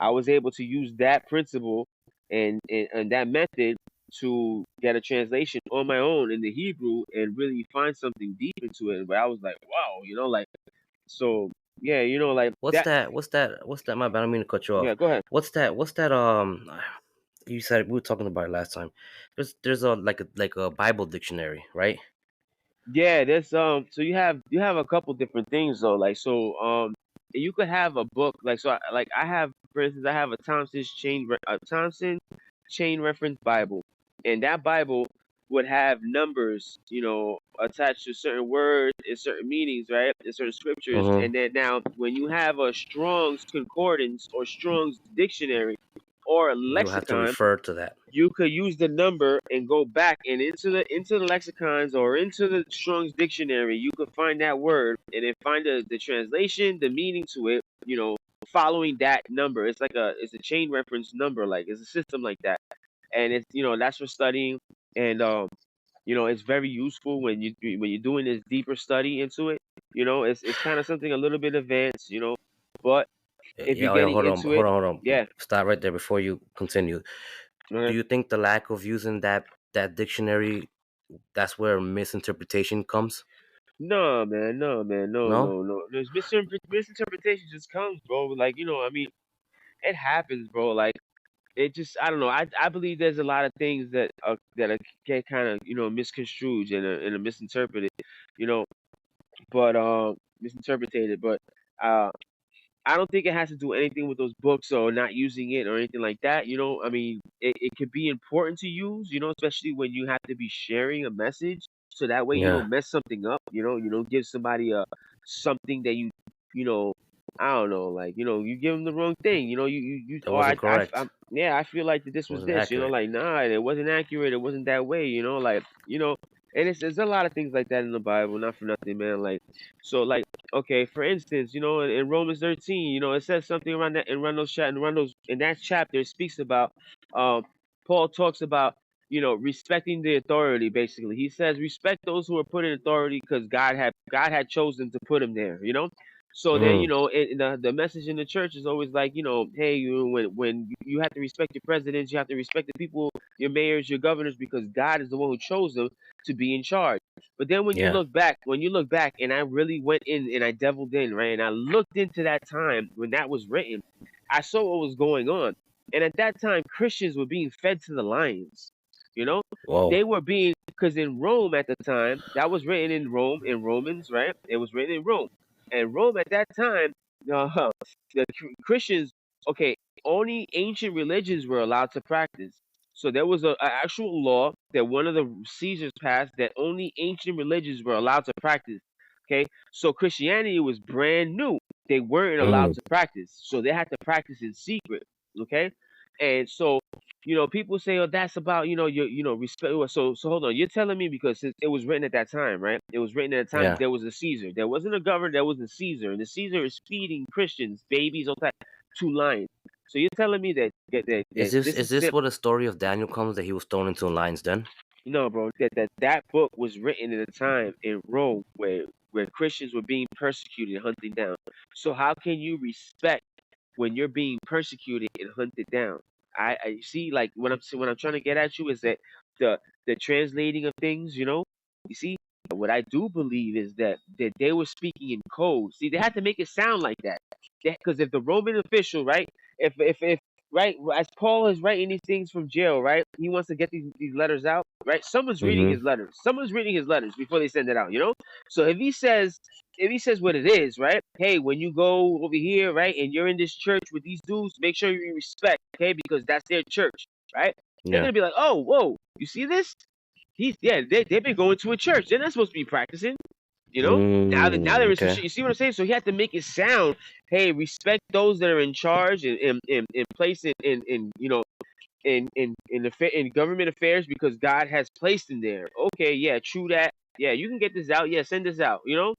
I was able to use that principle and that method to get a translation on my own in the Hebrew and really find something deep into it. But I was like, wow, like so yeah, like What's that. that? What's that? What's that? My bad. I don't mean to cut you off. Yeah, go ahead. What's that? What's that? You said we were talking about it last time. There's a Bible dictionary, right? Yeah, there's so you have a couple different things though. Like you could have a book like I have, for instance, I have a Thompson chain reference Bible. And that Bible would have numbers, attached to certain words and certain meanings, right? And certain scriptures. Mm-hmm. And then now when you have a Strong's concordance or Strong's dictionary or a You have to lexicon, refer to that. you could use the number and go back and into the lexicons or into the Strong's dictionary. You could find that word and then find the translation, the meaning to it. Following that number, it's a chain reference number, like it's a system like that, and it's that's for studying, and it's very useful when you're doing this deeper study into it. It's kind of something a little bit advanced, but if you're Yeah, yeah. getting Hold on, into hold it, on, hold on. yeah. Stop right there before you continue. Do Okay. you think the lack of using that dictionary, that's where misinterpretation comes? No, man, no, man, no, No. no, no. There's misinterpretation just comes, bro. Like, I mean, it happens, bro. Like, it just, I don't know. I believe there's a lot of things that get kind of, misconstrued and misinterpreted, you know, but misinterpreted. But uh, I don't think it has to do anything with those books or not using it or anything like that. I mean, it could be important to use, especially when you have to be sharing a message. So that way you Yeah, don't mess something up, you don't give somebody something that you know, I don't know, like, you give them the wrong thing, that or wasn't correct. yeah, I feel like that this It was wasn't this, accurate. like, nah, it wasn't accurate. It wasn't that way, like, and there's a lot of things like that in the Bible, not for nothing, man. Like, so like, okay, for instance, in Romans 13, it says something around that in that chapter it speaks about Paul talks about respecting the authority. Basically, he says respect those who are put in authority because God had chosen to put him there. So then, Mm. the message in the church is always like, hey, when you have to respect your presidents, you have to respect the people, your mayors, your governors, because God is the one who chose them to be in charge. But then Yeah. when you look back, and I really went in and I deviled in, right, and I looked into that time when that was written, I saw what was going on, and at that time, Christians were being fed to the lions. You know, Whoa. they were being because in Rome at the time, that was written in Rome in Romans, right? It was written in Rome. And Rome at that time, the Christians, okay, only ancient religions were allowed to practice. So there was a actual law that one of the Caesars passed that only ancient religions were allowed to practice. Okay, so Christianity was brand new. They weren't allowed Mm. to practice, so they had to practice in secret. Okay, and so people say, "Oh, that's about respect." So hold on. You're telling me because it was written at that time, right? It was written at a time that Yeah. there was a Caesar. There wasn't a governor. There was a Caesar, and the Caesar is feeding Christians, babies, all that, to lions. So you're telling me that this Is is this still where the story of Daniel comes that he was thrown into the lion's den? bro. That book was written at a time in Rome where Christians were being persecuted and hunted down. So how can you respect when you're being persecuted and hunted down? I see, like what I'm trying to get at you is that the the translating of things, you see, what I do believe is that they were speaking in code. See, they had to make it sound like that, because if the Roman official, right, if right, as Paul is writing these things from jail, right, he wants to get these letters out, right? Someone's reading Mm-hmm. his letters. Someone's reading his letters before they send it out. So if he says what it is, right? Hey, when you go over here, right, and you're in this church with these dudes, make sure you respect, okay, because that's their church, right? They're Yeah. gonna be like, oh, whoa, you see this? They've been going to a church. They're not supposed to be practicing, you know. Now Mm. they're in some Okay. shit. You see what I'm saying? So he had to make it sound, hey, respect those that are in charge and in place in government affairs because God has placed in there. Okay, yeah, true that. Yeah, you can get this out. Yeah, send this out. You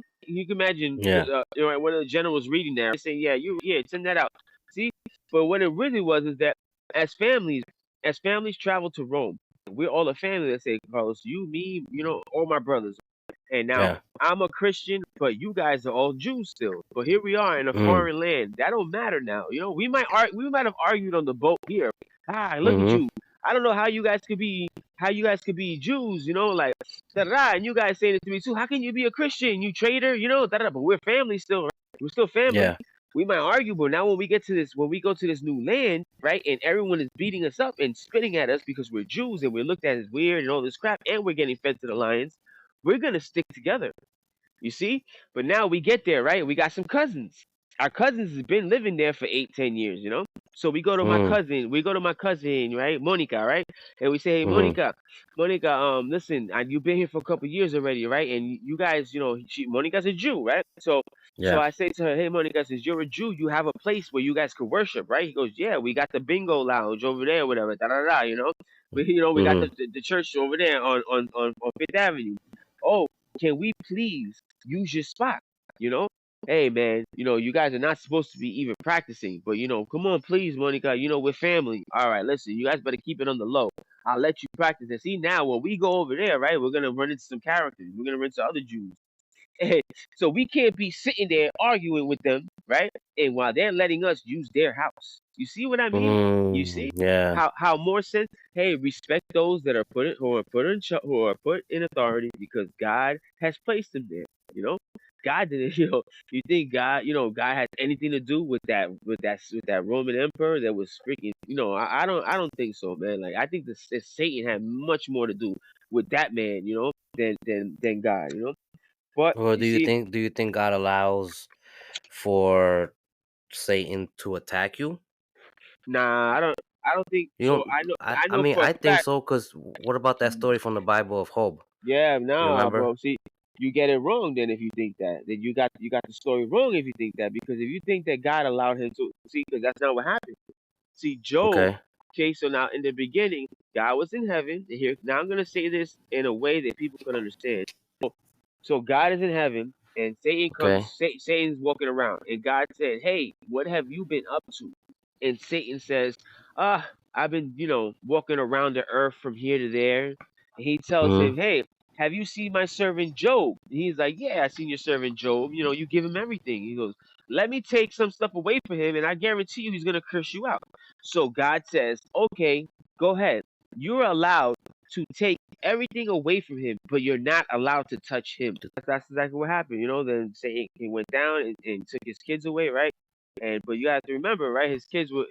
can imagine Yeah. one of the generals reading there saying, yeah, send that out. See, but what it really was is that as families, as families travel to Rome, we're all a family. Let's say Carlos, you, me, all my brothers. And now Yeah. I'm a Christian, but you guys are all Jews still. But here we are in a Mm. foreign land. That don't matter now. We might have argued on the boat here. Look at Mm-hmm. you. I don't know how you guys could be Jews, like da da da, and you guys saying it to me too. How can you be a Christian, you traitor? Da da. But we're family still, right? We're still family. Yeah. We might argue, but now when we go to this new land, right, and everyone is beating us up and spitting at us because we're Jews and we're looked at as weird and all this crap, and we're getting fed to the lions, we're gonna stick together. You see? But now we get there, right? We got some cousins. Our cousins has been living there for 8, 10 years. So Mm. we go to my cousin, right? Monica, right? And we say, hey, Mm-hmm. Monica, listen, you've been here for a couple years already, right? And you guys, Monica's a Jew, right? So Yeah. I say to her, hey, Monica, since you're a Jew, you have a place where you guys could worship, right? He goes, yeah, we got the bingo lounge over there, whatever, da da da. We got Mm-hmm. the church over there on Fifth Avenue. Oh, can we please use your spot? You know, hey man, you guys are not supposed to be even practicing, but come on, please, Monica. We're family. All right, listen, you guys better keep it on the low. I'll let you practice. And see now, when we go over there, right, we're gonna run into some characters. We're gonna run into other Jews. So we can't be sitting there arguing with them, right? And while they're letting us use their house. You see what I mean? You Mm. see Yeah. how more sense? Hey, respect those that are who are put in authority because God has placed them there. You know, God didn't. You think God has anything to do with that Roman emperor that was freaking. I don't think so, man. Like I think that Satan had much more to do with that man. Than God. But Or you see, do you think God allows for Satan to attack you? nah, I don't think You so. don't. I I know mean, for a I think fact. so. Cause what about that story from the Bible of Job? Yeah, You nah, remember? bro. See, you get it wrong then if you think that. Then you got the story wrong if you think that. Because if you think that God allowed him to see, because that's not what happened. See, Job. Okay. Okay, so now in the beginning, God was in heaven. And here, now I'm gonna say this in a way that people can understand. So God is in heaven, and Satan comes. Okay. Satan's walking around, and God said, "Hey, what have you been up to?" And Satan says, I've been, walking around the earth from here to there." And he tells Hmm. him, "Hey." have you seen my servant Job? He's like, yeah, I seen your servant Job. You know, you give him everything. He goes, let me take some stuff away from him, and I guarantee you he's going to curse you out. So God says, okay, go ahead. You're allowed to take everything away from him, but you're not allowed to touch him. That's exactly what happened. You know, then Satan he went down and took his kids away, right? And but you have to remember, right? His kids were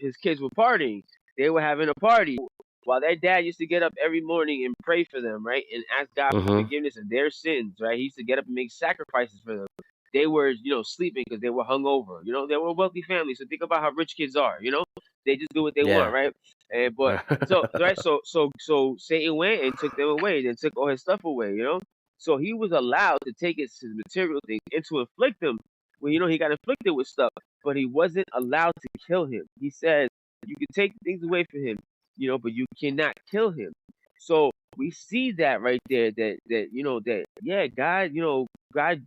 partying. They were having a party while their dad used to get up every morning and pray for them, right? And ask God for Mm-hmm. forgiveness of their sins, right? He used to get up and make sacrifices for them. They were, sleeping because they were hungover. You know, they were a wealthy family. So think about how rich kids are, you know? They just do what they want, Yeah. right? And but so right, so Satan went and took them away, then took all his stuff away, you know? So he was allowed to take his material things and to inflict them. Well, he got inflicted with stuff, but he wasn't allowed to kill him. He said, you can take things away from him, but you cannot kill him. So we see that right there that yeah, God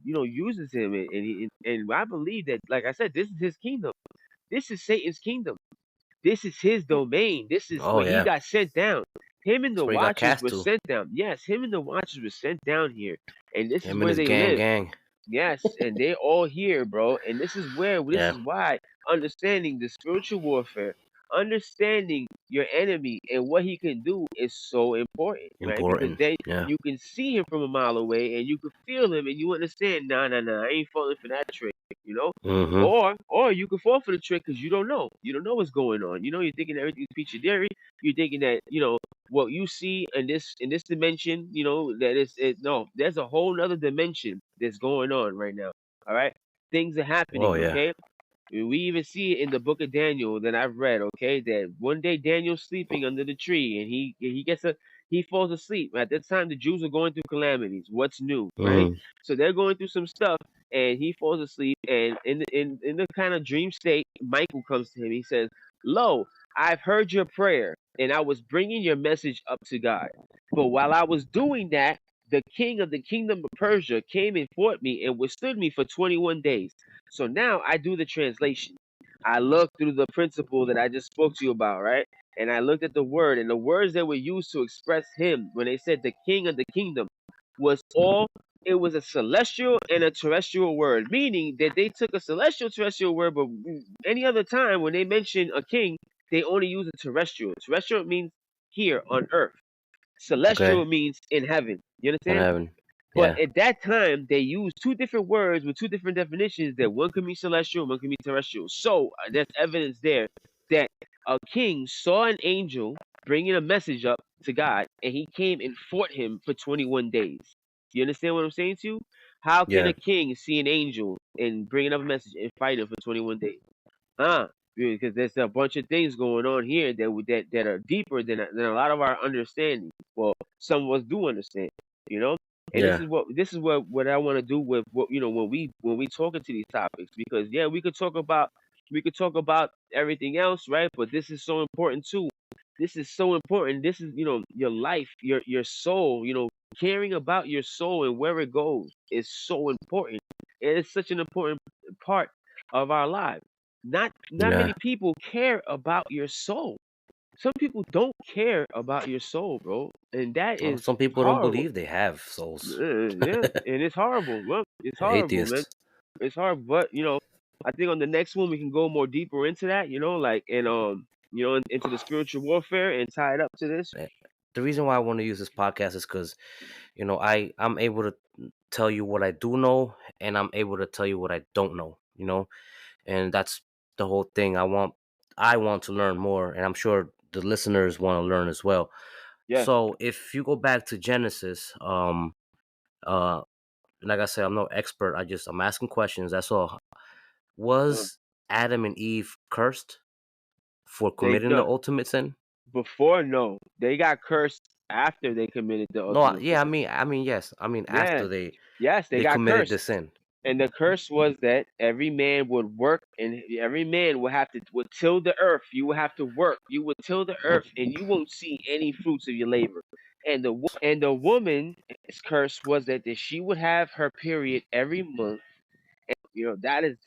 uses him and I believe that, like I said, this is his kingdom. This is Satan's kingdom. This is his domain. This is Oh where he yeah. got sent down. Him and That's the where he got Watchers cast were to. sent down. Yes, him and the Watchers were sent down here, and this is Him and where his they gang live. gang. Yes, and they're all here, bro. And this Yeah. is why understanding the spiritual warfare, understanding your enemy and what he can do is so important, right? Because Important. then Yeah. you can see him from a mile away and you can feel him and you understand, nah, nah, nah, I ain't falling for that trick, you know? Mm-hmm. Or you can fall for the trick because you don't know. You don't know what's going on. You're thinking everything's peachy dairy. You're thinking that, what you see in this dimension, that no, there's a whole nother dimension that's going on right now. All right, things are Oh happening. yeah. Okay, we even see it in the book of Daniel that I've read. Okay, that one day Daniel's sleeping under the tree and he falls asleep. At that time, the Jews are going through calamities. What's new, right? Mm-hmm. So they're going through some stuff, and he falls asleep. And in the kind of dream state, Michael comes to him. He says, "Lo, I've heard your prayer, and I was bringing your message up to God. But while I was doing that, the king of the kingdom of Persia came and fought me and withstood me for 21 days. So now I do the translation. I looked through the principle that I just spoke to you about, right? And I looked at the word, and the words that were used to express him when they said the king of the kingdom was all, it was a celestial and a terrestrial word, meaning that they took a celestial terrestrial word, but any other time when they mention a king, they only use a terrestrial. Terrestrial means here on earth. Okay. Celestial means in heaven. You In understand? heaven. But Yeah. at that time, they used two different words with two different definitions that one could be celestial, one could be terrestrial. So there's evidence there that a king saw an angel bringing a message up to God, and he came and fought him for 21 days. You understand what I'm saying to you? How can Yeah. a king see an angel and bring up a message and fight him for 21 days? Huh? Because there's a bunch of things going on here that are deeper than a lot of our understanding. Well, some of us do understand, you know. And Yeah. this is what I want to do with what when we talk into these topics, because yeah, we could talk about everything else, right? But this is so important too. This is so important. This is your life, your soul. Caring about your soul and where it goes is so important. It is such an important part of our lives. Not many Yeah. people care about your soul. Some people don't care about your soul, bro, and that Well, is some people don't horrible. believe they have souls. Yeah, and it's horrible. Well, it's horrible, man. Atheists. It's hard, but I think on the next one we can go more deeper into that. Like and into the spiritual warfare and tie it up to this. Eh, The reason why I want to use this podcast is because I'm able to tell you what I do know, and I'm able to tell you what I don't know. And that's the whole thing. I want to learn more, and I'm sure the listeners want to learn as well. Yeah. So if you go back to Genesis, uh, like I said, I'm no expert. I'm asking questions. That's all. Uh, Was Adam and Eve cursed for they committing the no ultimate sin? before no, they got cursed after they committed the No, ultimate yeah, sin. yes. Yeah. After they Yes, they they got committed the cursed. sin. And the curse was that every man would work, and every man would till the earth. You would have to work. You would till the earth, and you won't see any fruits of your labor. And the woman's curse was that she would have her period every month. That is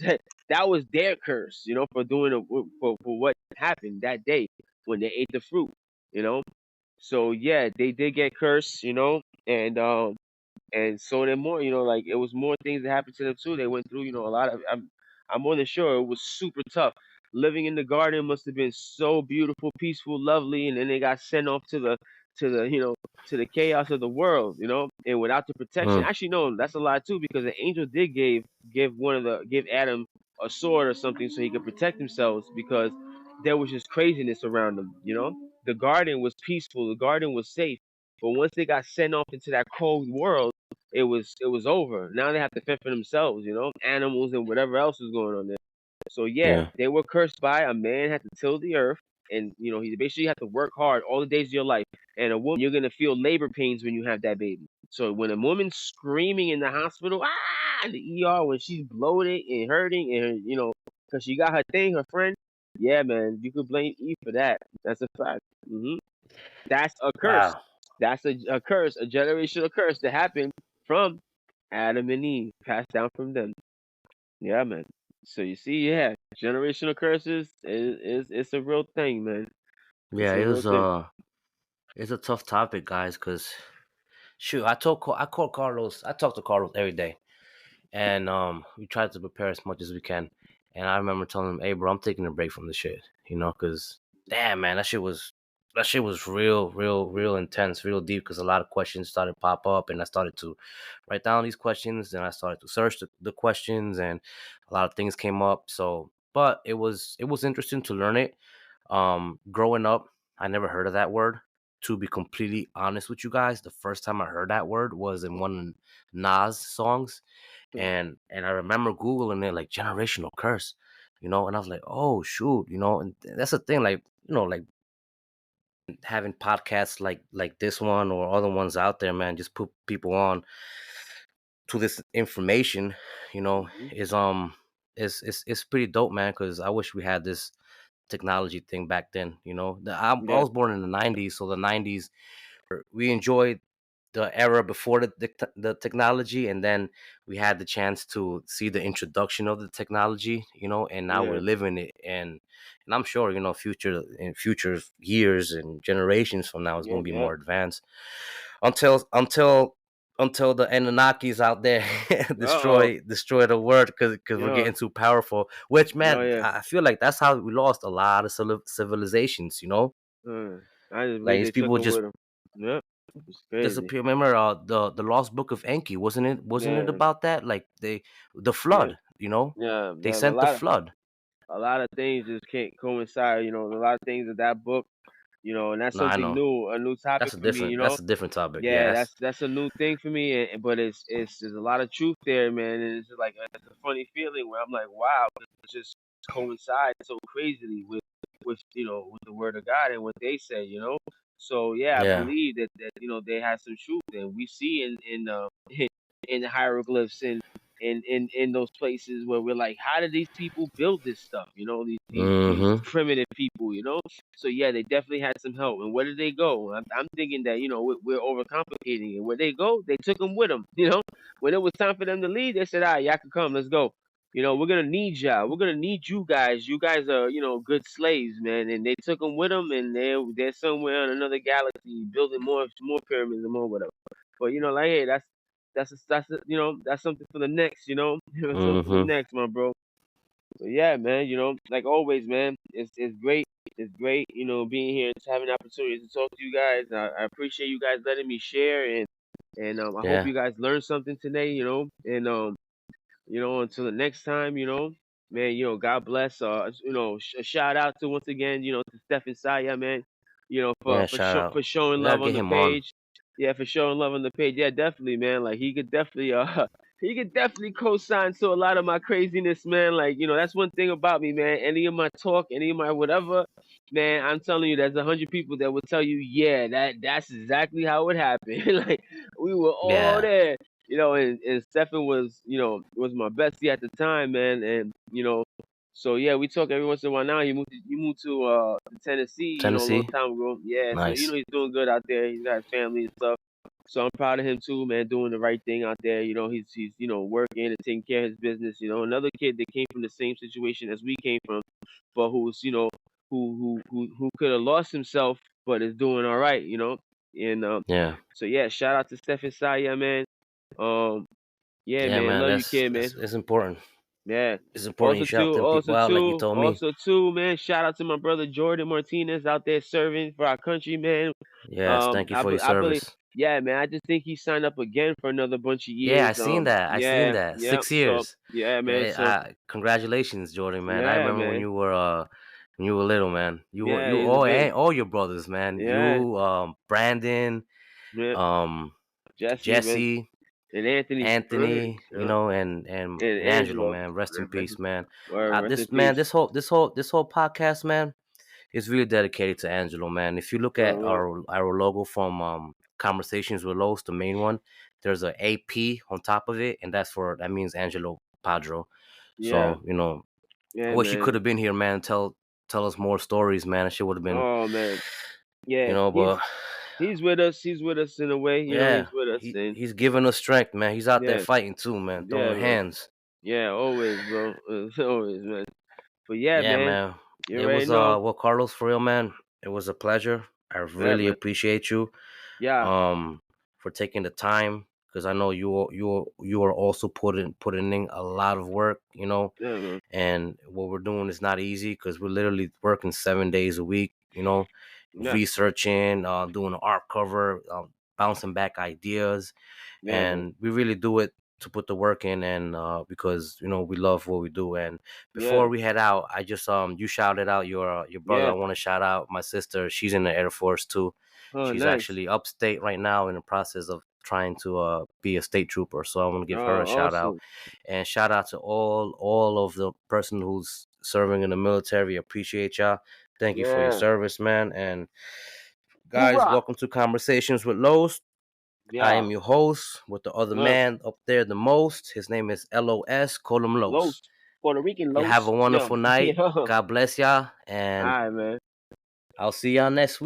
that was their curse. For doing for what happened that day when they ate the fruit. You know. So yeah, they did get cursed. And And so then more, like it was more things that happened to them too. They went through, a lot of. I'm more than sure it was super tough. Living in the garden must have been so beautiful, peaceful, lovely, and then they got sent off to the to the chaos of the world, and without the protection. Mm, Actually, no, that's a lie too, because the angel did give Adam a sword or something so he could protect themselves, because there was just craziness around them. The garden was peaceful, the garden was safe, but once they got sent off into that cold world, it was over. Now they have to fend for themselves, animals and whatever else is going on there. So yeah, yeah, they were cursed by a man had to till the earth, and he basically had to work hard all the days of your life. And a woman, you're gonna feel labor pains when you have that baby. So when a woman's screaming in the hospital, in the ER, when she's bloated and hurting, and because she got her thing, her friend, yeah, man, you could blame Eve for that. That's a fact. That's a curse. wow, That's a curse, a generational curse that happened from Adam and Eve, passed down from them. Yeah, man. So you see, yeah, generational curses is it's a real thing, man. It's yeah. a It real was thing. it's a tough topic, guys, because shoot, I called Carlos. I talk to Carlos every day, and we try to prepare as much as we can. And I remember telling him, "Hey, bro, I'm taking a break from the shit," because damn, man, that shit was real intense, real deep. Because a lot of questions started to pop up, and I started to write down these questions, and I started to search the questions, and a lot of things came up. So, but it was interesting to learn it. Growing up, I never heard of that word. To be completely honest with you guys, the first time I heard that word was in one of Nas songs, and I remember googling it, like generational curse, and I was like, oh shoot, and that's the thing, like like having podcasts like this one or other ones out there, man, just put people on to this information, Hmm. is it's pretty dope, man. Because I wish we had this technology thing back then. I Yeah, was born in the '90s, so the '90s we enjoyed the era before the technology, and then we had the chance to see the introduction of the technology, and now we're yeah, living it, and I'm sure future years and generations from now is yeah, going to be yeah. more advanced until the Anunnakis out there Uh oh. destroy the world because we're Yeah. getting too powerful. Which, Oh man, yeah. I feel like that's how we lost a lot of civilizations. I just Like believe these they took people him just with them. Yep. It's crazy. disappear. Remember the lost book of Enki? Wasn't it Yeah. about that? Like the Yeah. flood. Yeah. They Man. sent the flood. A lot of things just can't coincide. A lot of things in that book. And that's No, I something know. new, a new topic That's a for me. different. That's a different topic. Yeah, Yeah, that's that's a new thing for me, but it's there's a lot of truth there, man, and it's like it's a funny feeling where I'm like, wow, it just coincides so crazily with the word of God and what they say. So yeah, I yeah. believe that they have some truth, and we see in in the hieroglyphs and in those places where we're like, how did these people build this stuff? These Mm-hmm. primitive people. So yeah, they definitely had some help. And where did they go? I'm thinking that we're overcomplicating it. Where they go, they took them with them. When it was time for them to leave, they said, "All right, y'all can come. Let's go. We're gonna need y'all. We're gonna need you guys. You guys are good slaves, man." And they took them with them, and they're somewhere on another galaxy building more pyramids and more whatever. But like, hey, that's something for the next. That's something for the Mm-hmm. next, my bro. So yeah, man, like always, man, it's great. It's great, being here and just having the opportunity to talk to you guys. I appreciate you guys letting me share, and I hope Yeah. you guys learned something today, and until the next time, man, God bless. A shout out to once again, to Stephen Saya, man, Yeah. for Shout out. for showing We gotta love on get the him on. page. Yeah, for showing love on the page. Yeah, definitely, man. Like he could definitely he could definitely co-sign to a lot of my craziness, man. Like, that's one thing about me, man. Any of my talk, any of my whatever, man, I'm telling you, there's 100 people that will tell you, yeah, that's exactly how it happened. Like we were all Yeah. there. And Stefan was my bestie at the time, man, and so yeah, we talk every once in a while now. He moved to Tennessee, a long Tennessee. time ago. Yeah, so Nice. he's doing good out there. He's got his family and stuff. So I'm proud of him too, man, doing the right thing out there. He's working and taking care of his business. Another kid that came from the same situation as we came from, but who's who could have lost himself, but is doing all right. And Yeah. so yeah, shout out to Stephen Saya, man. Um, yeah, Yeah, man. man, Love you, that's kid, that's man. it's important. Yeah. It's important you shout them people Also out like you too, told me. man. Shout out to my brother Jordan Martinez out there serving for our country, man. Yes, thank you for your I believe, service. yeah, man. I just think he signed up again for another bunch of Yeah, I years. seen that. I seen Yeah, that. yep. 6 years. Yeah, man. Yeah, congratulations, Jordan, man. I Yeah, remember man. when you were little, man. Yeah, You he's a all big, and all your brothers, man. yeah, You Brandon, yeah. um Jesse, man, Jesse, and Anthony's great, Anthony, you know, and and Angelo, Angelo. man. Rest in Rest in, peace, man. rest in This man, peace. this whole podcast, man, is really dedicated to Angelo, man. If you look at Uh, our logo from Conversations with Los, the main one, there's a AP on top of it, and that means Angelo Padro. yeah, So, you know, I yeah, wish you man. could have been here, man. Tell us more stories, man. That shit would have been, Oh man, you yeah. know, but He's with us. He's with us in a way. You know, yeah, he's with us, and he's giving us strength, man. He's out there yeah, fighting too, man, yeah, throwing man. hands. Yeah, always, bro. Always, man. But yeah, Yeah, man. man. You It already was know. well, Carlos, for real, man. It was a pleasure. I Yeah, really man. appreciate you Yeah, for taking the time, because I know you are also putting in a lot of work, you know, yeah, man. and what we're doing is not easy because we're literally working 7 days a week, you know, Yeah, researching, doing an art cover, bouncing back ideas, yeah, man. and we really do it to put the work in, and because you know we love what we do. And before Yeah, we head out, I just you shouted out your brother. I yeah. want to shout out my sister. She's in the Air Force too. Oh, She's nice. actually upstate right now in the process of trying to be a state trooper. So I want to give her a Oh, shout out, awesome. and shout out to all of the person who's serving in the military. Appreciate y'all. Thank you for your Yeah. service, man. And guys, Hoorah! welcome to Conversations with Los. I Yeah. am your host with the other Uh, man up there the most. His name is LOS. Call him Los. Los. Puerto Rican You have Los. a Yeah. wonderful night. Yeah. All God bless y'all. And right, man. I'll see y'all next week.